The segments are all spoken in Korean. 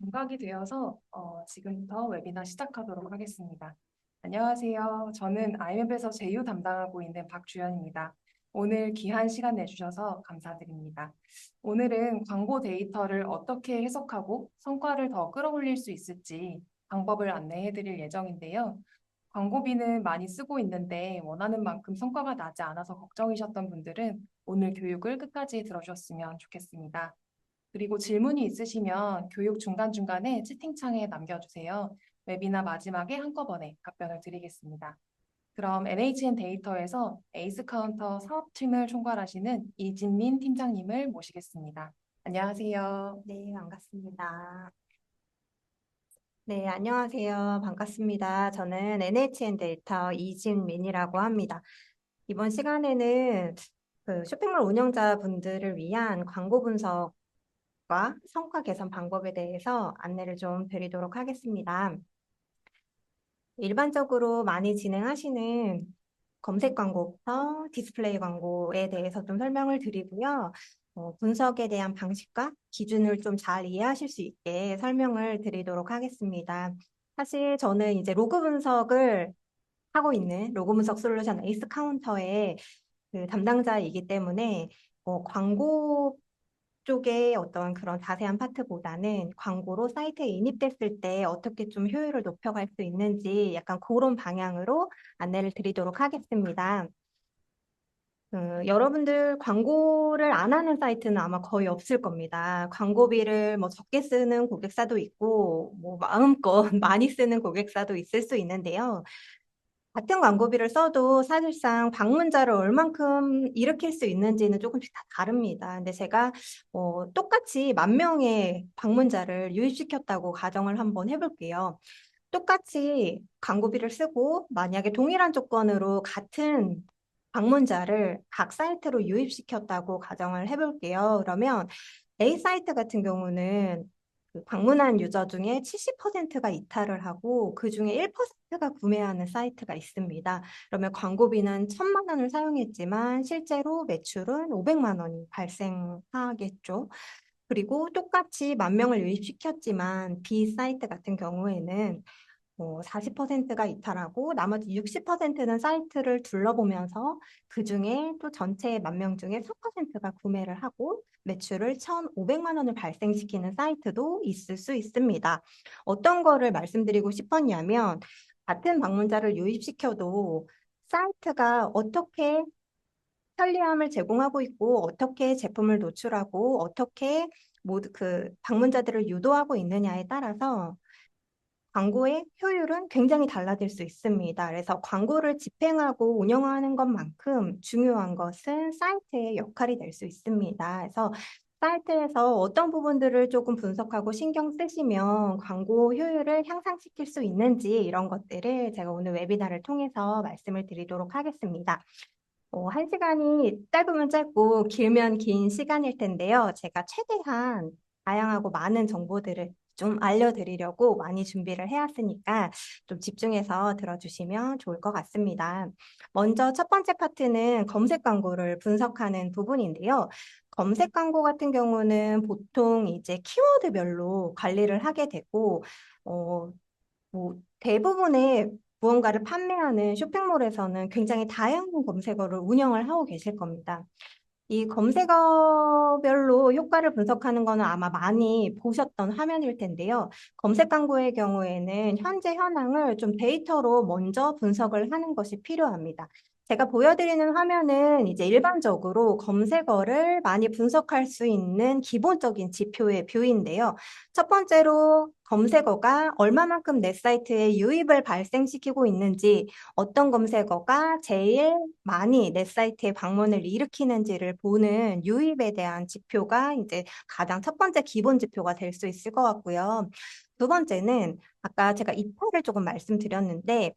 감각이 되어서 지금부터 웨비나 시작하도록 하겠습니다. 안녕하세요. 저는 IMF에서 제휴 담당하고 있는 박주연입니다. 오늘 귀한 시간 내주셔서 감사드립니다. 오늘은 광고 데이터를 어떻게 해석하고 성과를 더 끌어올릴 수 있을지 방법을 안내해 드릴 예정인데요. 광고비는 많이 쓰고 있는데 원하는 만큼 성과가 나지 않아서 걱정이셨던 분들은 오늘 교육을 끝까지 들어주셨으면 좋겠습니다. 그리고 질문이 있으시면 교육 중간중간에 채팅창에 남겨주세요. 웨비나 마지막에 한꺼번에 답변을 드리겠습니다. 그럼 NHN 데이터에서 에이스 카운터 사업팀을 총괄하시는 이진민 팀장님을 모시겠습니다. 안녕하세요. 네, 반갑습니다. 네, 안녕하세요. 반갑습니다. 저는 NHN 데이터 이진민이라고 합니다. 이번 시간에는 그 쇼핑몰 운영자분들을 위한 광고 분석과 성과 개선 방법에 대해서 안내를 좀 드리도록 하겠습니다. 일반적으로 많이 진행하시는 검색 광고부터 디스플레이 광고에 대해서 좀 설명을 드리고요. 분석에 대한 방식과 기준을 좀 잘 이해하실 수 있게 설명을 드리도록 하겠습니다. 사실 저는 이제 로그 분석을 하고 있는 로그 분석 솔루션 에이스 카운터의 그 담당자이기 때문에 광고 쪽의 어떤 그런 자세한 파트보다는 광고로 사이트에 인입됐을 때 어떻게 좀 효율을 높여갈 수 있는지 약간 그런 방향으로 안내를 드리도록 하겠습니다. 여러분들 광고를 안 하는 사이트는 아마 거의 없을 겁니다. 광고비를 뭐 적게 쓰는 고객사도 있고, 뭐 마음껏 많이 쓰는 고객사도 있을 수 있는데요. 같은 광고비를 써도 사실상 방문자를 얼만큼 일으킬 수 있는지는 조금씩 다 다릅니다. 근데 제가 똑같이 10,000명의 방문자를 유입시켰다고 가정을 한번 해볼게요. 똑같이 광고비를 쓰고 만약에 동일한 조건으로 같은 방문자를 각 사이트로 유입시켰다고 가정을 해볼게요. 그러면 A 사이트 같은 경우는 그 방문한 유저 중에 70%가 이탈을 하고 그중에 1%가 구매하는 사이트가 있습니다. 그러면 광고비는 1,000만 원을 사용했지만 실제로 매출은 500만 원이 발생하겠죠. 그리고 똑같이 10,000명을 유입시켰지만 B 사이트 같은 경우에는 40%가 이탈하고 나머지 60%는 사이트를 둘러보면서 그중에 또 전체 10,000명 중에 4%가 구매를 하고 매출을 1,500만 원을 발생시키는 사이트도 있을 수 있습니다. 어떤 거를 말씀드리고 싶었냐면 같은 방문자를 유입시켜도 사이트가 어떻게 편리함을 제공하고 있고 어떻게 제품을 노출하고 어떻게 모두 그 방문자들을 유도하고 있느냐에 따라서 광고의 효율은 굉장히 달라질 수 있습니다. 그래서 광고를 집행하고 운영하는 것만큼 중요한 것은 사이트의 역할이 될 수 있습니다. 그래서 사이트에서 어떤 부분들을 조금 분석하고 신경 쓰시면 광고 효율을 향상시킬 수 있는지 이런 것들을 제가 오늘 웨비나를 통해서 말씀을 드리도록 하겠습니다. 1시간이 짧으면 짧고 길면 긴 시간일 텐데요. 제가 최대한 다양하고 많은 정보들을 좀 알려드리려고 많이 준비를 해왔으니까 좀 집중해서 들어주시면 좋을 것 같습니다. 먼저 첫 번째 파트는 검색 광고를 분석하는 부분인데요. 검색 광고 같은 경우는 보통 이제 키워드별로 관리를 하게 되고, 대부분의 무언가를 판매하는 쇼핑몰에서는 굉장히 다양한 검색어를 운영을 하고 계실 겁니다. 이 검색어별로 효과를 분석하는 거는 아마 많이 보셨던 화면일 텐데요. 검색 광고의 경우에는 현재 현황을 좀 데이터로 먼저 분석을 하는 것이 필요합니다. 제가 보여드리는 화면은 이제 일반적으로 검색어를 많이 분석할 수 있는 기본적인 지표의 뷰인데요. 첫 번째로 검색어가 얼마만큼 내 사이트에 유입을 발생시키고 있는지, 어떤 검색어가 제일 많이 내 사이트에 방문을 일으키는지를 보는 유입에 대한 지표가 이제 가장 첫 번째 기본 지표가 될 수 있을 것 같고요. 두 번째는 아까 제가 이탈을 조금 말씀드렸는데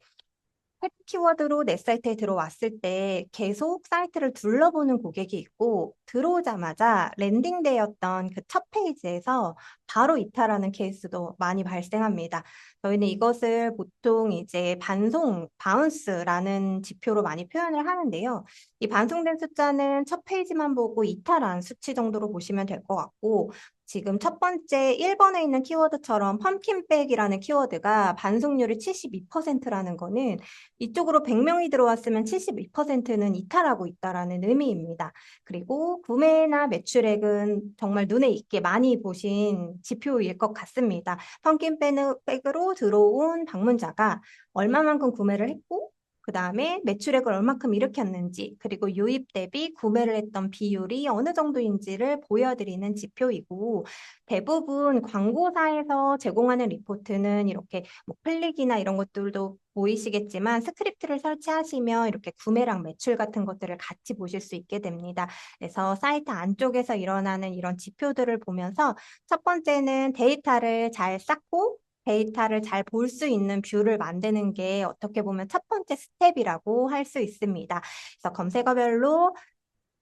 키워드로 내 사이트에 들어왔을 때 계속 사이트를 둘러보는 고객이 있고 들어오자마자 랜딩되었던 그 첫 페이지에서 바로 이탈하는 케이스도 많이 발생합니다. 저희는 이것을 보통 이제 반송, 바운스라는 지표로 많이 표현을 하는데요. 이 반송된 숫자는 첫 페이지만 보고 이탈한 수치 정도로 보시면 될 것 같고 지금 첫 번째 1번에 있는 키워드처럼 펌킨백이라는 키워드가 반송률이 72%라는 거는 이쪽으로 100명이 들어왔으면 72%는 이탈하고 있다라는 의미입니다. 그리고 구매나 매출액은 정말 눈에 익게 많이 보신 지표일 것 같습니다. 펌킨백으로 들어온 방문자가 얼마만큼 구매를 했고 그 다음에 매출액을 얼마큼 일으켰는지, 그리고 유입 대비 구매를 했던 비율이 어느 정도인지를 보여드리는 지표이고, 대부분 광고사에서 제공하는 리포트는 이렇게 뭐 클릭이나 이런 것들도 보이시겠지만 스크립트를 설치하시면 이렇게 구매랑 매출 같은 것들을 같이 보실 수 있게 됩니다. 그래서 사이트 안쪽에서 일어나는 이런 지표들을 보면서 첫 번째는 데이터를 잘 쌓고 데이터를 잘 볼 수 있는 뷰를 만드는 게 어떻게 보면 첫 번째 스텝이라고 할 수 있습니다. 그래서 검색어별로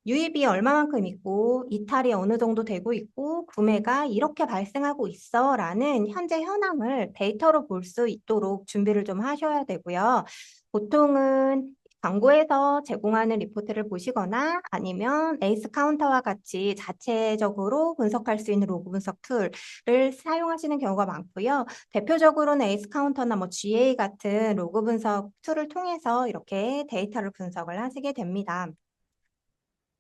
유입이 얼마만큼 있고 이탈이 어느 정도 되고 있고 구매가 이렇게 발생하고 있어라는 현재 현황을 데이터로 볼 수 있도록 준비를 좀 하셔야 되고요. 보통은 광고에서 제공하는 리포트를 보시거나 아니면 에이스 카운터와 같이 자체적으로 분석할 수 있는 로그 분석 툴을 사용하시는 경우가 많고요. 대표적으로는 에이스 카운터나 뭐 GA 같은 로그 분석 툴을 통해서 이렇게 데이터를 분석을 하시게 됩니다.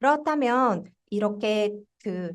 그렇다면 이렇게 그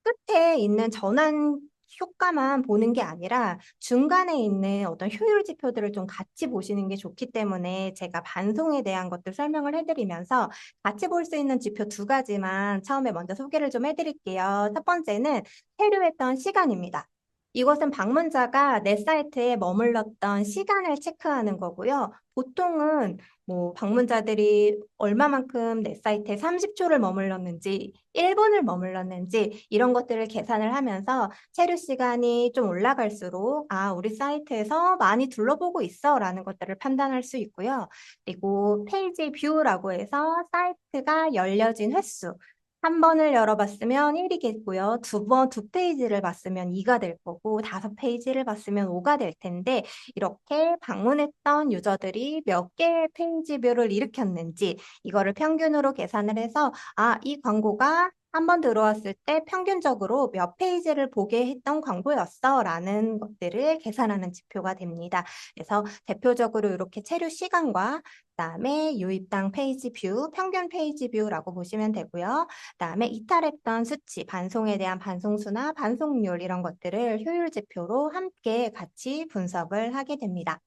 끝에 있는 전환 효과만 보는 게 아니라 중간에 있는 어떤 효율 지표들을 좀 같이 보시는 게 좋기 때문에 제가 반송에 대한 것들 설명을 해드리면서 같이 볼 수 있는 지표 두 가지만 처음에 먼저 소개를 좀 해드릴게요. 첫 번째는 체류했던 시간입니다. 이것은 방문자가 내 사이트에 머물렀던 시간을 체크하는 거고요. 보통은 뭐 방문자들이 얼마만큼 내 사이트에 30초를 머물렀는지, 1분을 머물렀는지 이런 것들을 계산을 하면서 체류 시간이 좀 올라갈수록 아, 우리 사이트에서 많이 둘러보고 있어라는 것들을 판단할 수 있고요. 그리고 페이지 뷰라고 해서 사이트가 열려진 횟수, 한 번을 열어봤으면 1이겠고요. 두 페이지를 봤으면 2가 될 거고, 5페이지를 봤으면 5가 될 텐데, 이렇게 방문했던 유저들이 몇 개의 페이지 뷰를 일으켰는지, 이거를 평균으로 계산을 해서, 아, 이 광고가 한 번 들어왔을 때 평균적으로 몇 페이지를 보게 했던 광고였어 라는 것들을 계산하는 지표가 됩니다. 그래서 대표적으로 이렇게 체류 시간과 그다음에 유입당 페이지 뷰, 평균 페이지 뷰라고 보시면 되고요. 그다음에 이탈했던 수치, 반송에 대한 반송수나 반송률 이런 것들을 효율 지표로 함께 같이 분석을 하게 됩니다.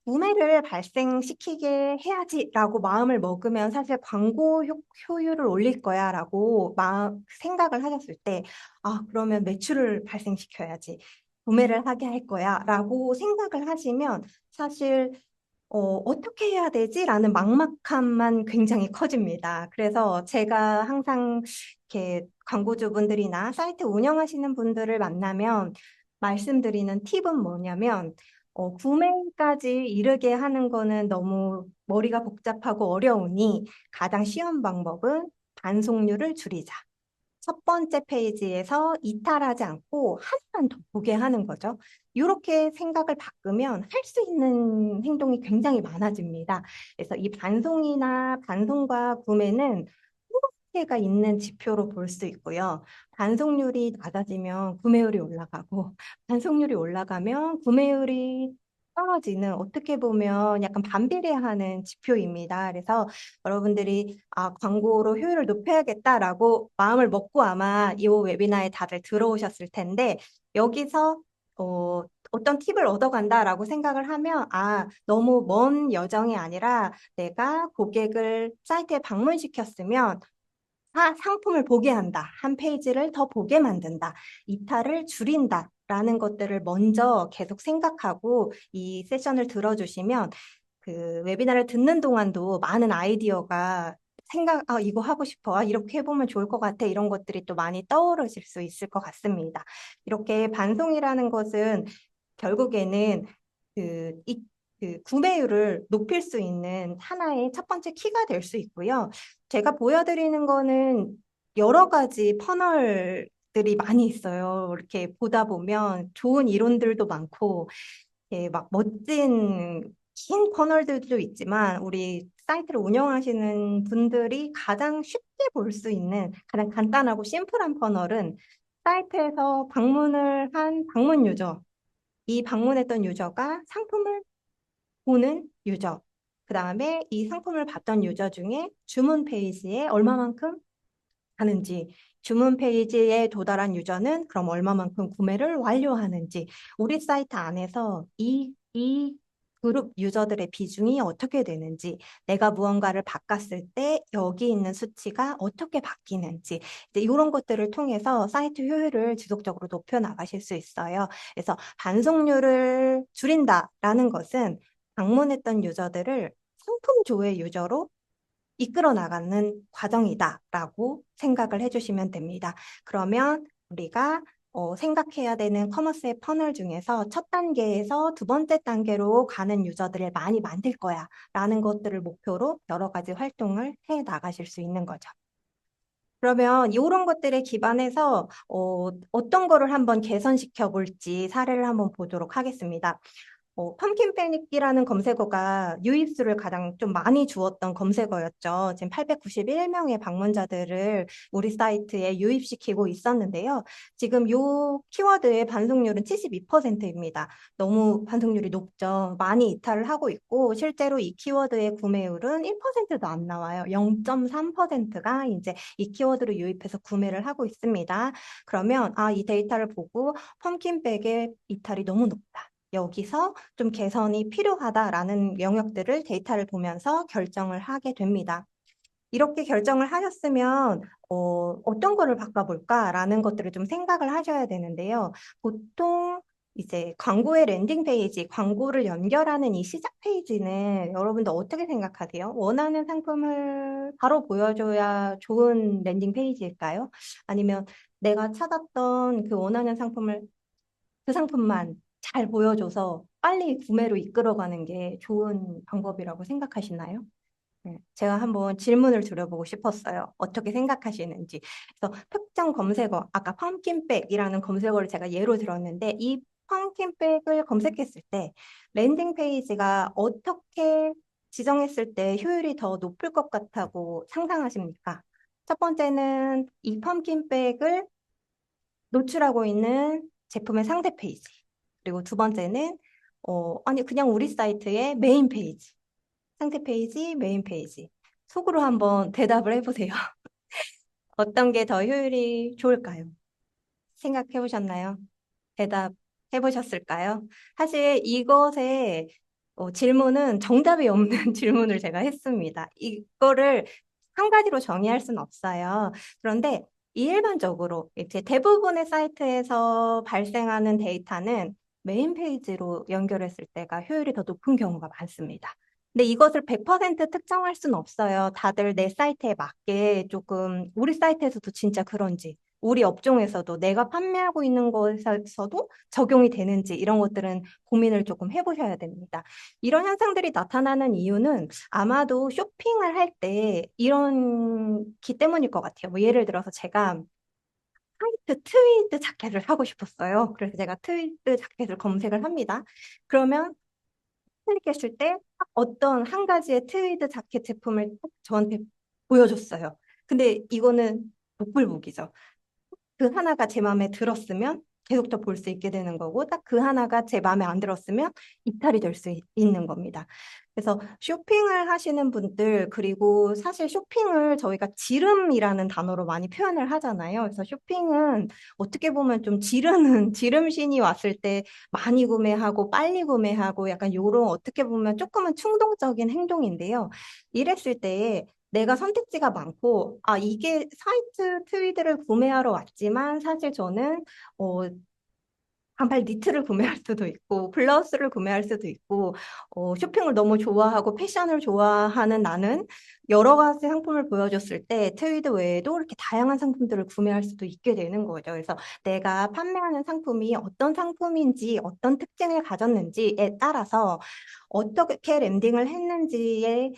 구매를 발생시키게 해야지라고 마음을 먹으면 사실 광고 효율을 올릴 거야라고 생각을 하셨을 때, 아, 그러면 매출을 발생시켜야지. 구매를 하게 할 거야라고 생각을 하시면 사실 어떻게 해야 되지? 라는 막막함만 굉장히 커집니다. 그래서 제가 항상 이렇게 광고주분들이나 사이트 운영하시는 분들을 만나면 말씀드리는 팁은 뭐냐면, 구매까지 이르게 하는 거는 너무 머리가 복잡하고 어려우니 가장 쉬운 방법은 반송률을 줄이자. 첫 번째 페이지에서 이탈하지 않고 하나만 더 보게 하는 거죠. 이렇게 생각을 바꾸면 할 수 있는 행동이 굉장히 많아집니다. 그래서 이 반송이나 반송과 구매는 호가 있는 지표로 볼 수 있고요. 반송률이 낮아지면 구매율이 올라가고, 반송률이 올라가면 구매율이 떨어지는 어떻게 보면 약간 반비례하는 지표입니다. 그래서 여러분들이 아, 광고로 효율을 높여야겠다라고 마음을 먹고 아마 이 웨비나에 다들 들어오셨을 텐데 여기서 어떤 팁을 얻어간다라고 생각을 하면 아, 너무 먼 여정이 아니라 내가 고객을 사이트에 방문시켰으면 상품을 보게 한다. 한 페이지를 더 보게 만든다. 이탈을 줄인다. 라는 것들을 먼저 계속 생각하고 이 세션을 들어주시면 그 웨비나를 듣는 동안도 많은 아이디어가 이거 하고 싶어. 이렇게 해보면 좋을 것 같아. 이런 것들이 또 많이 떠오르실 수 있을 것 같습니다. 이렇게 반송이라는 것은 결국에는 그 구매율을 높일 수 있는 하나의 첫 번째 키가 될 수 있고요. 제가 보여드리는 거는 여러 가지 퍼널들이 많이 있어요. 이렇게 보다 보면 좋은 이론들도 많고, 막 멋진 긴 퍼널들도 있지만, 우리 사이트를 운영하시는 분들이 가장 쉽게 볼 수 있는 가장 간단하고 심플한 퍼널은 사이트에서 방문을 한 방문 유저, 이 방문했던 유저가 상품을 보는 유저, 그 다음에 이 상품을 봤던 유저 중에 주문 페이지에 얼마만큼 하는지, 주문 페이지에 도달한 유저는 그럼 얼마만큼 구매를 완료하는지, 우리 사이트 안에서 이 그룹 유저들의 비중이 어떻게 되는지, 내가 무언가를 바꿨을 때 여기 있는 수치가 어떻게 바뀌는지, 이제 이런 것들을 통해서 사이트 효율을 지속적으로 높여 나가실 수 있어요. 그래서 반송률을 줄인다라는 것은 방문했던 유저들을 상품 조회 유저로 이끌어 나가는 과정이다라고 생각을 해주시면 됩니다. 그러면 우리가 생각해야 되는 커머스의 퍼널 중에서 첫 단계에서 두 번째 단계로 가는 유저들을 많이 만들 거야 라는 것들을 목표로 여러 가지 활동을 해 나가실 수 있는 거죠. 그러면 이런 것들에 기반해서 어떤 거를 한번 개선시켜 볼지 사례를 한번 보도록 하겠습니다. 펌킨 패닉이라는 검색어가 유입수를 가장 좀 많이 주었던 검색어였죠. 지금 891명의 방문자들을 우리 사이트에 유입시키고 있었는데요. 지금 요 키워드의 반송률은 72%입니다. 너무 반송률이 높죠. 많이 이탈을 하고 있고, 실제로 이 키워드의 구매율은 1%도 안 나와요. 0.3%가 이제 이 키워드로 유입해서 구매를 하고 있습니다. 그러면, 이 데이터를 보고 펌킨백의 이탈이 너무 높다. 여기서 좀 개선이 필요하다라는 영역들을 데이터를 보면서 결정을 하게 됩니다. 이렇게 결정을 하셨으면 어떤 거를 바꿔볼까라는 것들을 좀 생각을 하셔야 되는데요. 보통 이제 광고의 랜딩 페이지, 광고를 연결하는 이 시작 페이지는 여러분들 어떻게 생각하세요? 원하는 상품을 바로 보여줘야 좋은 랜딩 페이지일까요? 아니면 내가 찾았던 그 원하는 상품을 그 상품만 잘 보여줘서 빨리 구매로 이끌어가는 게 좋은 방법이라고 생각하시나요? 네, 제가 한번 질문을 드려보고 싶었어요. 어떻게 생각하시는지. 그래서 특정 검색어, 아까 펌킨백이라는 검색어를 제가 예로 들었는데 이 펌킨백을 검색했을 때 랜딩 페이지가 어떻게 지정했을 때 효율이 더 높을 것 같다고 상상하십니까? 첫 번째는 이 펌킨백을 노출하고 있는 제품의 상세 페이지. 그리고 두 번째는, 아니, 그냥 우리 사이트의 메인 페이지. 상세 페이지, 메인 페이지. 속으로 한번 대답을 해보세요. 어떤 게 더 효율이 좋을까요? 생각해 보셨나요? 대답해 보셨을까요? 사실 이것의 질문은 정답이 없는 질문을 제가 했습니다. 이거를 한 가지로 정의할 수는 없어요. 그런데 일반적으로 이제 대부분의 사이트에서 발생하는 데이터는 메인 페이지로 연결했을 때가 효율이 더 높은 경우가 많습니다. 근데 이것을 100% 특정할 수는 없어요. 다들 내 사이트에 맞게 조금 우리 사이트에서도 진짜 그런지 우리 업종에서도 내가 판매하고 있는 것에서도 적용이 되는지 이런 것들은 고민을 조금 해보셔야 됩니다. 이런 현상들이 나타나는 이유는 아마도 쇼핑을 할 때 이런 기 때문일 것 같아요. 뭐 예를 들어서 제가 화이트 트위드 자켓을 사고 싶었어요. 그래서 제가 트위드 자켓을 검색을 합니다. 그러면 클릭했을 때 어떤 한 가지의 트위드 자켓 제품을 딱 저한테 보여줬어요. 근데 이거는 복불복이죠. 그 하나가 제 마음에 들었으면 계속 더 볼 수 있게 되는 거고 딱 그 하나가 제 마음에 안 들었으면 이탈이 될 수 있는 겁니다. 그래서 쇼핑을 하시는 분들 그리고 사실 쇼핑을 저희가 지름이라는 단어로 많이 표현을 하잖아요. 그래서 쇼핑은 어떻게 보면 좀 지르는 지름신이 왔을 때 많이 구매하고 빨리 구매하고 약간 요런 어떻게 보면 조금은 충동적인 행동인데요. 이랬을 때 내가 선택지가 많고, 이게 사이트 트위드를 구매하러 왔지만, 사실 저는, 어, 반팔 니트를 구매할 수도 있고, 블라우스를 구매할 수도 있고, 쇼핑을 너무 좋아하고, 패션을 좋아하는 나는 여러 가지 상품을 보여줬을 때, 트위드 외에도 이렇게 다양한 상품들을 구매할 수도 있게 되는 거죠. 그래서 내가 판매하는 상품이 어떤 상품인지, 어떤 특징을 가졌는지에 따라서, 어떻게 랜딩을 했는지에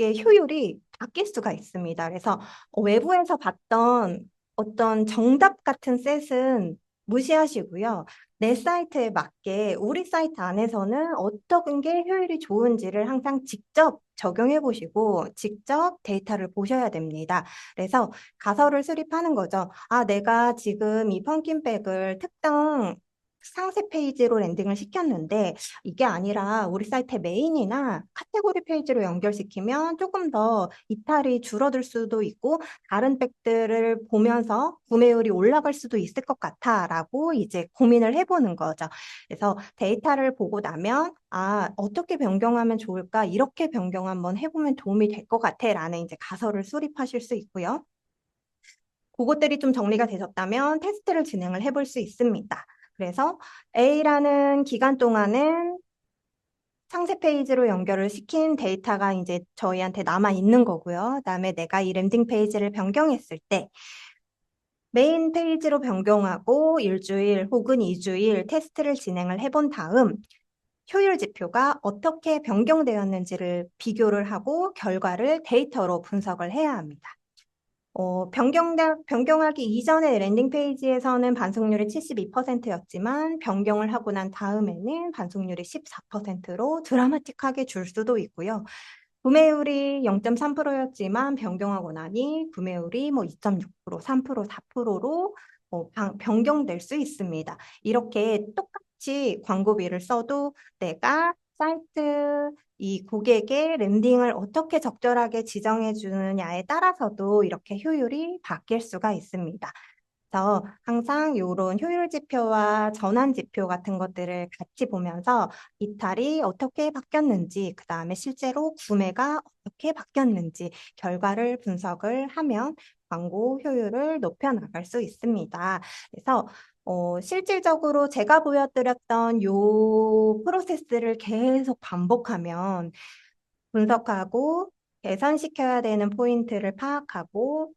효율이 바뀔 수가 있습니다. 그래서 외부에서 봤던 어떤 정답 같은 셋은 무시하시고요. 내 사이트에 맞게 우리 사이트 안에서는 어떤 게 효율이 좋은지를 항상 직접 적용해 보시고 직접 데이터를 보셔야 됩니다. 그래서 가설을 수립하는 거죠. 아, 내가 지금 이 펌킨백을 특정 상세 페이지로 랜딩을 시켰는데 이게 아니라 우리 사이트 메인이나 카테고리 페이지로 연결시키면 조금 더 이탈이 줄어들 수도 있고 다른 백들을 보면서 구매율이 올라갈 수도 있을 것 같아라고 이제 고민을 해보는 거죠. 그래서 데이터를 보고 나면 아, 어떻게 변경하면 좋을까? 이렇게 변경 한번 해보면 도움이 될 것 같아라는 이제 가설을 수립하실 수 있고요. 그것들이 좀 정리가 되셨다면 테스트를 진행을 해볼 수 있습니다. 그래서 A라는 기간 동안은 상세 페이지로 연결을 시킨 데이터가 이제 저희한테 남아 있는 거고요. 그다음에 내가 이 랜딩 페이지를 변경했을 때 메인 페이지로 변경하고 일주일 혹은 2주일 테스트를 진행을 해본 다음 효율 지표가 어떻게 변경되었는지를 비교를 하고 결과를 데이터로 분석을 해야 합니다. 변경하기 이전에 랜딩 페이지에서는 반송률이 72%였지만 변경을 하고 난 다음에는 반송률이 14%로 드라마틱하게 줄 수도 있고요. 구매율이 0.3%였지만 변경하고 나니 구매율이 뭐 2.6%, 3%, 4%로 변경될 수 있습니다. 이렇게 똑같이 광고비를 써도 내가 사이트 이 고객의 랜딩을 어떻게 적절하게 지정해 주느냐에 따라서도 이렇게 효율이 바뀔 수가 있습니다. 그래서 항상 이런 효율 지표와 전환 지표 같은 것들을 같이 보면서 이탈이 어떻게 바뀌었는지, 그 다음에 실제로 구매가 어떻게 바뀌었는지 결과를 분석을 하면 광고 효율을 높여나갈 수 있습니다. 그래서 실질적으로 제가 보여드렸던 요 프로세스를 계속 반복하면 분석하고 개선시켜야 되는 포인트를 파악하고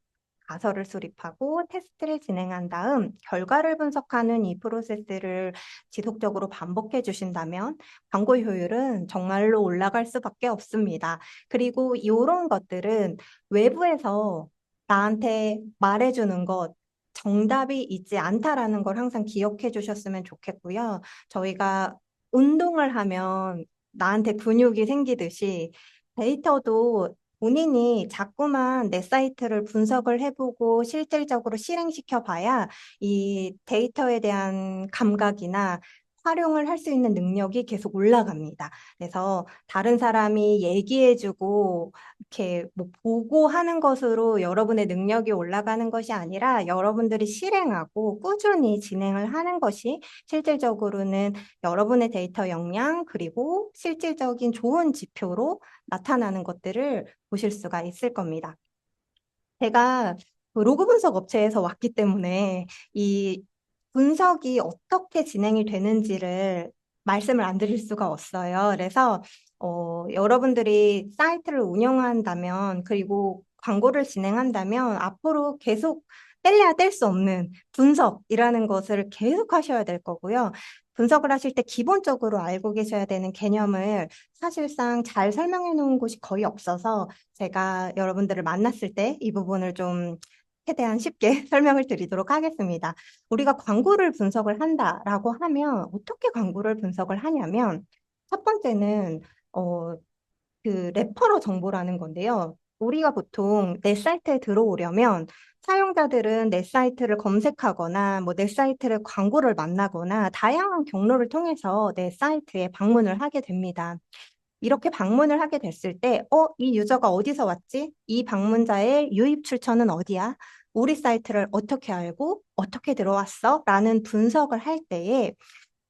가설을 수립하고 테스트를 진행한 다음 결과를 분석하는 이 프로세스를 지속적으로 반복해 주신다면 광고 효율은 정말로 올라갈 수밖에 없습니다. 그리고 이런 것들은 외부에서 나한테 말해주는 것, 정답이 있지 않다라는 걸 항상 기억해 주셨으면 좋겠고요. 저희가 운동을 하면 나한테 근육이 생기듯이 데이터도 본인이 자꾸만 내 사이트를 분석을 해보고 실질적으로 실행시켜 봐야 이 데이터에 대한 감각이나 활용을 할 수 있는 능력이 계속 올라갑니다. 그래서 다른 사람이 얘기해주고 이렇게 뭐 보고 하는 것으로 여러분의 능력이 올라가는 것이 아니라 여러분들이 실행하고 꾸준히 진행을 하는 것이 실질적으로는 여러분의 데이터 역량 그리고 실질적인 좋은 지표로 나타나는 것들을 보실 수가 있을 겁니다. 제가 그 로그 분석 업체에서 왔기 때문에 이 분석이 어떻게 진행이 되는지를 말씀을 안 드릴 수가 없어요. 그래서 여러분들이 사이트를 운영한다면 그리고 광고를 진행한다면 앞으로 계속 뗄래야 뗄 수 없는 분석이라는 것을 계속 하셔야 될 거고요. 분석을 하실 때 기본적으로 알고 계셔야 되는 개념을 사실상 잘 설명해 놓은 곳이 거의 없어서 제가 여러분들을 만났을 때 이 부분을 좀 최대한 쉽게 설명을 드리도록 하겠습니다. 우리가 광고를 분석을 한다라고 하면 어떻게 광고를 분석을 하냐면 첫 번째는 그 레퍼러 정보라는 건데요. 우리가 보통 내 사이트에 들어오려면 사용자들은 내 사이트를 검색하거나 뭐 내 사이트를 광고를 만나거나 다양한 경로를 통해서 내 사이트에 방문을 하게 됩니다. 이렇게 방문을 하게 됐을 때, 이 유저가 어디서 왔지? 이 방문자의 유입 출처는 어디야? 우리 사이트를 어떻게 알고 어떻게 들어왔어? 라는 분석을 할 때에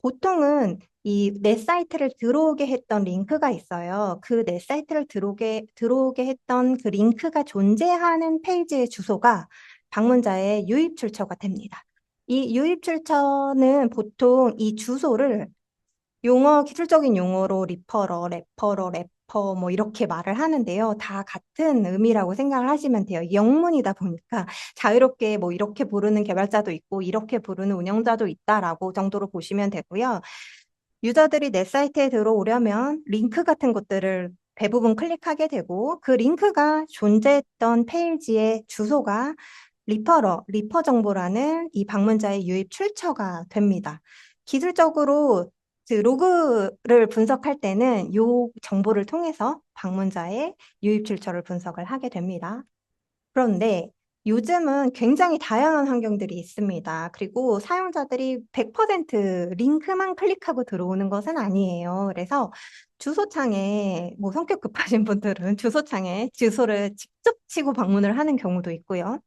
보통은 이 내 사이트를 들어오게 했던 링크가 있어요. 그 내 사이트를 들어오게 했던 그 링크가 존재하는 페이지의 주소가 방문자의 유입 출처가 됩니다. 이 유입 출처는 보통 이 주소를 기술적인 용어로 리퍼러, 래퍼 뭐 이렇게 말을 하는데요. 다 같은 의미라고 생각을 하시면 돼요. 영문이다 보니까 자유롭게 뭐 이렇게 부르는 개발자도 있고 이렇게 부르는 운영자도 있다라고 정도로 보시면 되고요. 유저들이 내 사이트에 들어오려면 링크 같은 것들을 대부분 클릭하게 되고 그 링크가 존재했던 페이지의 주소가 리퍼 정보라는 이 방문자의 유입 출처가 됩니다. 기술적으로 그 로그를 분석할 때는 이 정보를 통해서 방문자의 유입 출처를 분석을 하게 됩니다. 그런데 요즘은 굉장히 다양한 환경들이 있습니다. 그리고 사용자들이 100% 링크만 클릭하고 들어오는 것은 아니에요. 그래서 주소창에, 뭐 성격 급하신 분들은 주소창에 주소를 직접 치고 방문을 하는 경우도 있고요.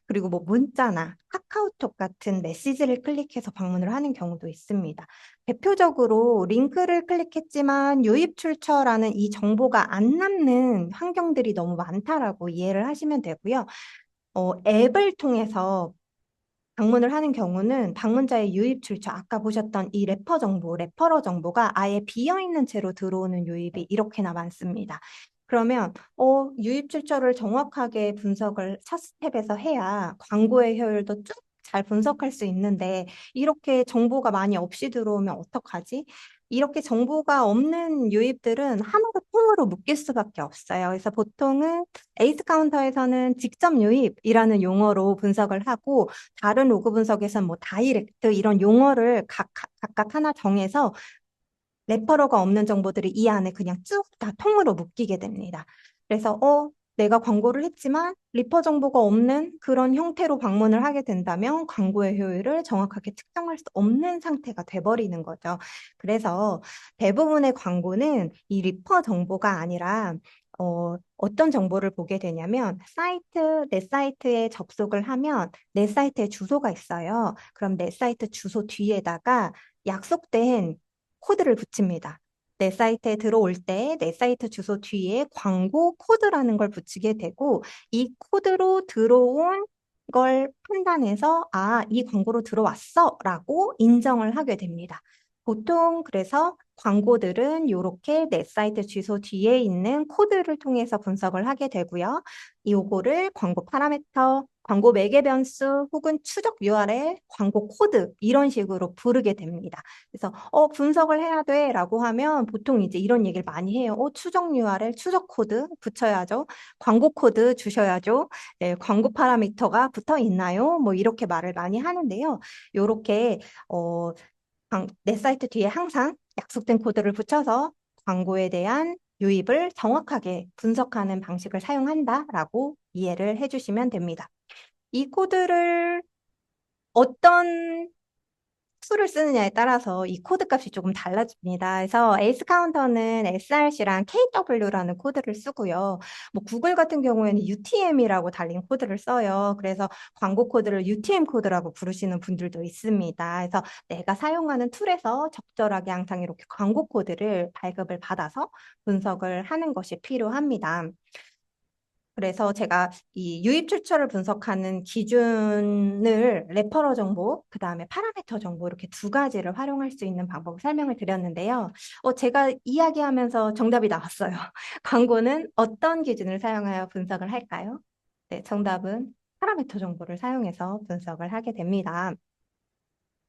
그리고 뭐 문자나 카카오톡 같은 메시지를 클릭해서 방문을 하는 경우도 있습니다. 대표적으로 링크를 클릭했지만 유입 출처라는 이 정보가 안 남는 환경들이 너무 많다라고 이해를 하시면 되고요. 앱을 통해서 방문을 하는 경우는 방문자의 유입 출처, 아까 보셨던 이 레퍼러 정보가 아예 비어있는 채로 들어오는 유입이 이렇게나 많습니다. 그러면 유입 출처를 정확하게 분석을 첫 스텝에서 해야 광고의 효율도 쭉 잘 분석할 수 있는데 이렇게 정보가 많이 없이 들어오면 어떡하지? 이렇게 정보가 없는 유입들은 하나의 통으로 묶일 수밖에 없어요. 그래서 보통은 에이스 카운터에서는 직접 유입이라는 용어로 분석을 하고 다른 로그 분석에서는 뭐 다이렉트 이런 용어를 각각 하나 정해서 레퍼러가 없는 정보들이 이 안에 그냥 쭉 다 통으로 묶이게 됩니다. 그래서 내가 광고를 했지만 리퍼 정보가 없는 그런 형태로 방문을 하게 된다면 광고의 효율을 정확하게 측정할 수 없는 상태가 돼버리는 거죠. 그래서 대부분의 광고는 이 리퍼 정보가 아니라 어떤 정보를 보게 되냐면 내 사이트에 접속을 하면 내 사이트에 주소가 있어요. 그럼 내 사이트 주소 뒤에다가 약속된 코드를 붙입니다. 내 사이트에 들어올 때 내 사이트 주소 뒤에 광고 코드라는 걸 붙이게 되고 이 코드로 들어온 걸 판단해서 이 광고로 들어왔어 라고 인정을 하게 됩니다. 보통 그래서 광고들은 이렇게 내 사이트 주소 뒤에 있는 코드를 통해서 분석을 하게 되고요. 요거를 광고 파라미터, 광고 매개 변수 혹은 추적 URL, 광고 코드 이런 식으로 부르게 됩니다. 그래서 분석을 해야 돼라고 하면 보통 이제 이런 얘기를 많이 해요. 추적 URL, 추적 코드 붙여야죠. 광고 코드 주셔야죠. 네, 광고 파라미터가 붙어 있나요? 뭐 이렇게 말을 많이 하는데요. 요렇게 내 사이트 뒤에 항상 약속된 코드를 붙여서 광고에 대한 유입을 정확하게 분석하는 방식을 사용한다라고 이해를 해주시면 됩니다. 이 코드를 어떤 툴을 쓰느냐에 따라서 이 코드 값이 조금 달라집니다. 그래서 에이스 카운터는 SRC랑 KW라는 코드를 쓰고요. 뭐 구글 같은 경우에는 UTM이라고 달린 코드를 써요. 그래서 광고 코드를 UTM 코드라고 부르시는 분들도 있습니다. 그래서 내가 사용하는 툴에서 적절하게 항상 이렇게 광고 코드를 발급을 받아서 분석을 하는 것이 필요합니다. 그래서 제가 이 유입 출처를 분석하는 기준을 레퍼러 정보, 그 다음에 파라미터 정보 이렇게 두 가지를 활용할 수 있는 방법을 설명을 드렸는데요. 제가 이야기하면서 정답이 나왔어요. 광고는 어떤 기준을 사용하여 분석을 할까요? 네, 정답은 파라미터 정보를 사용해서 분석을 하게 됩니다.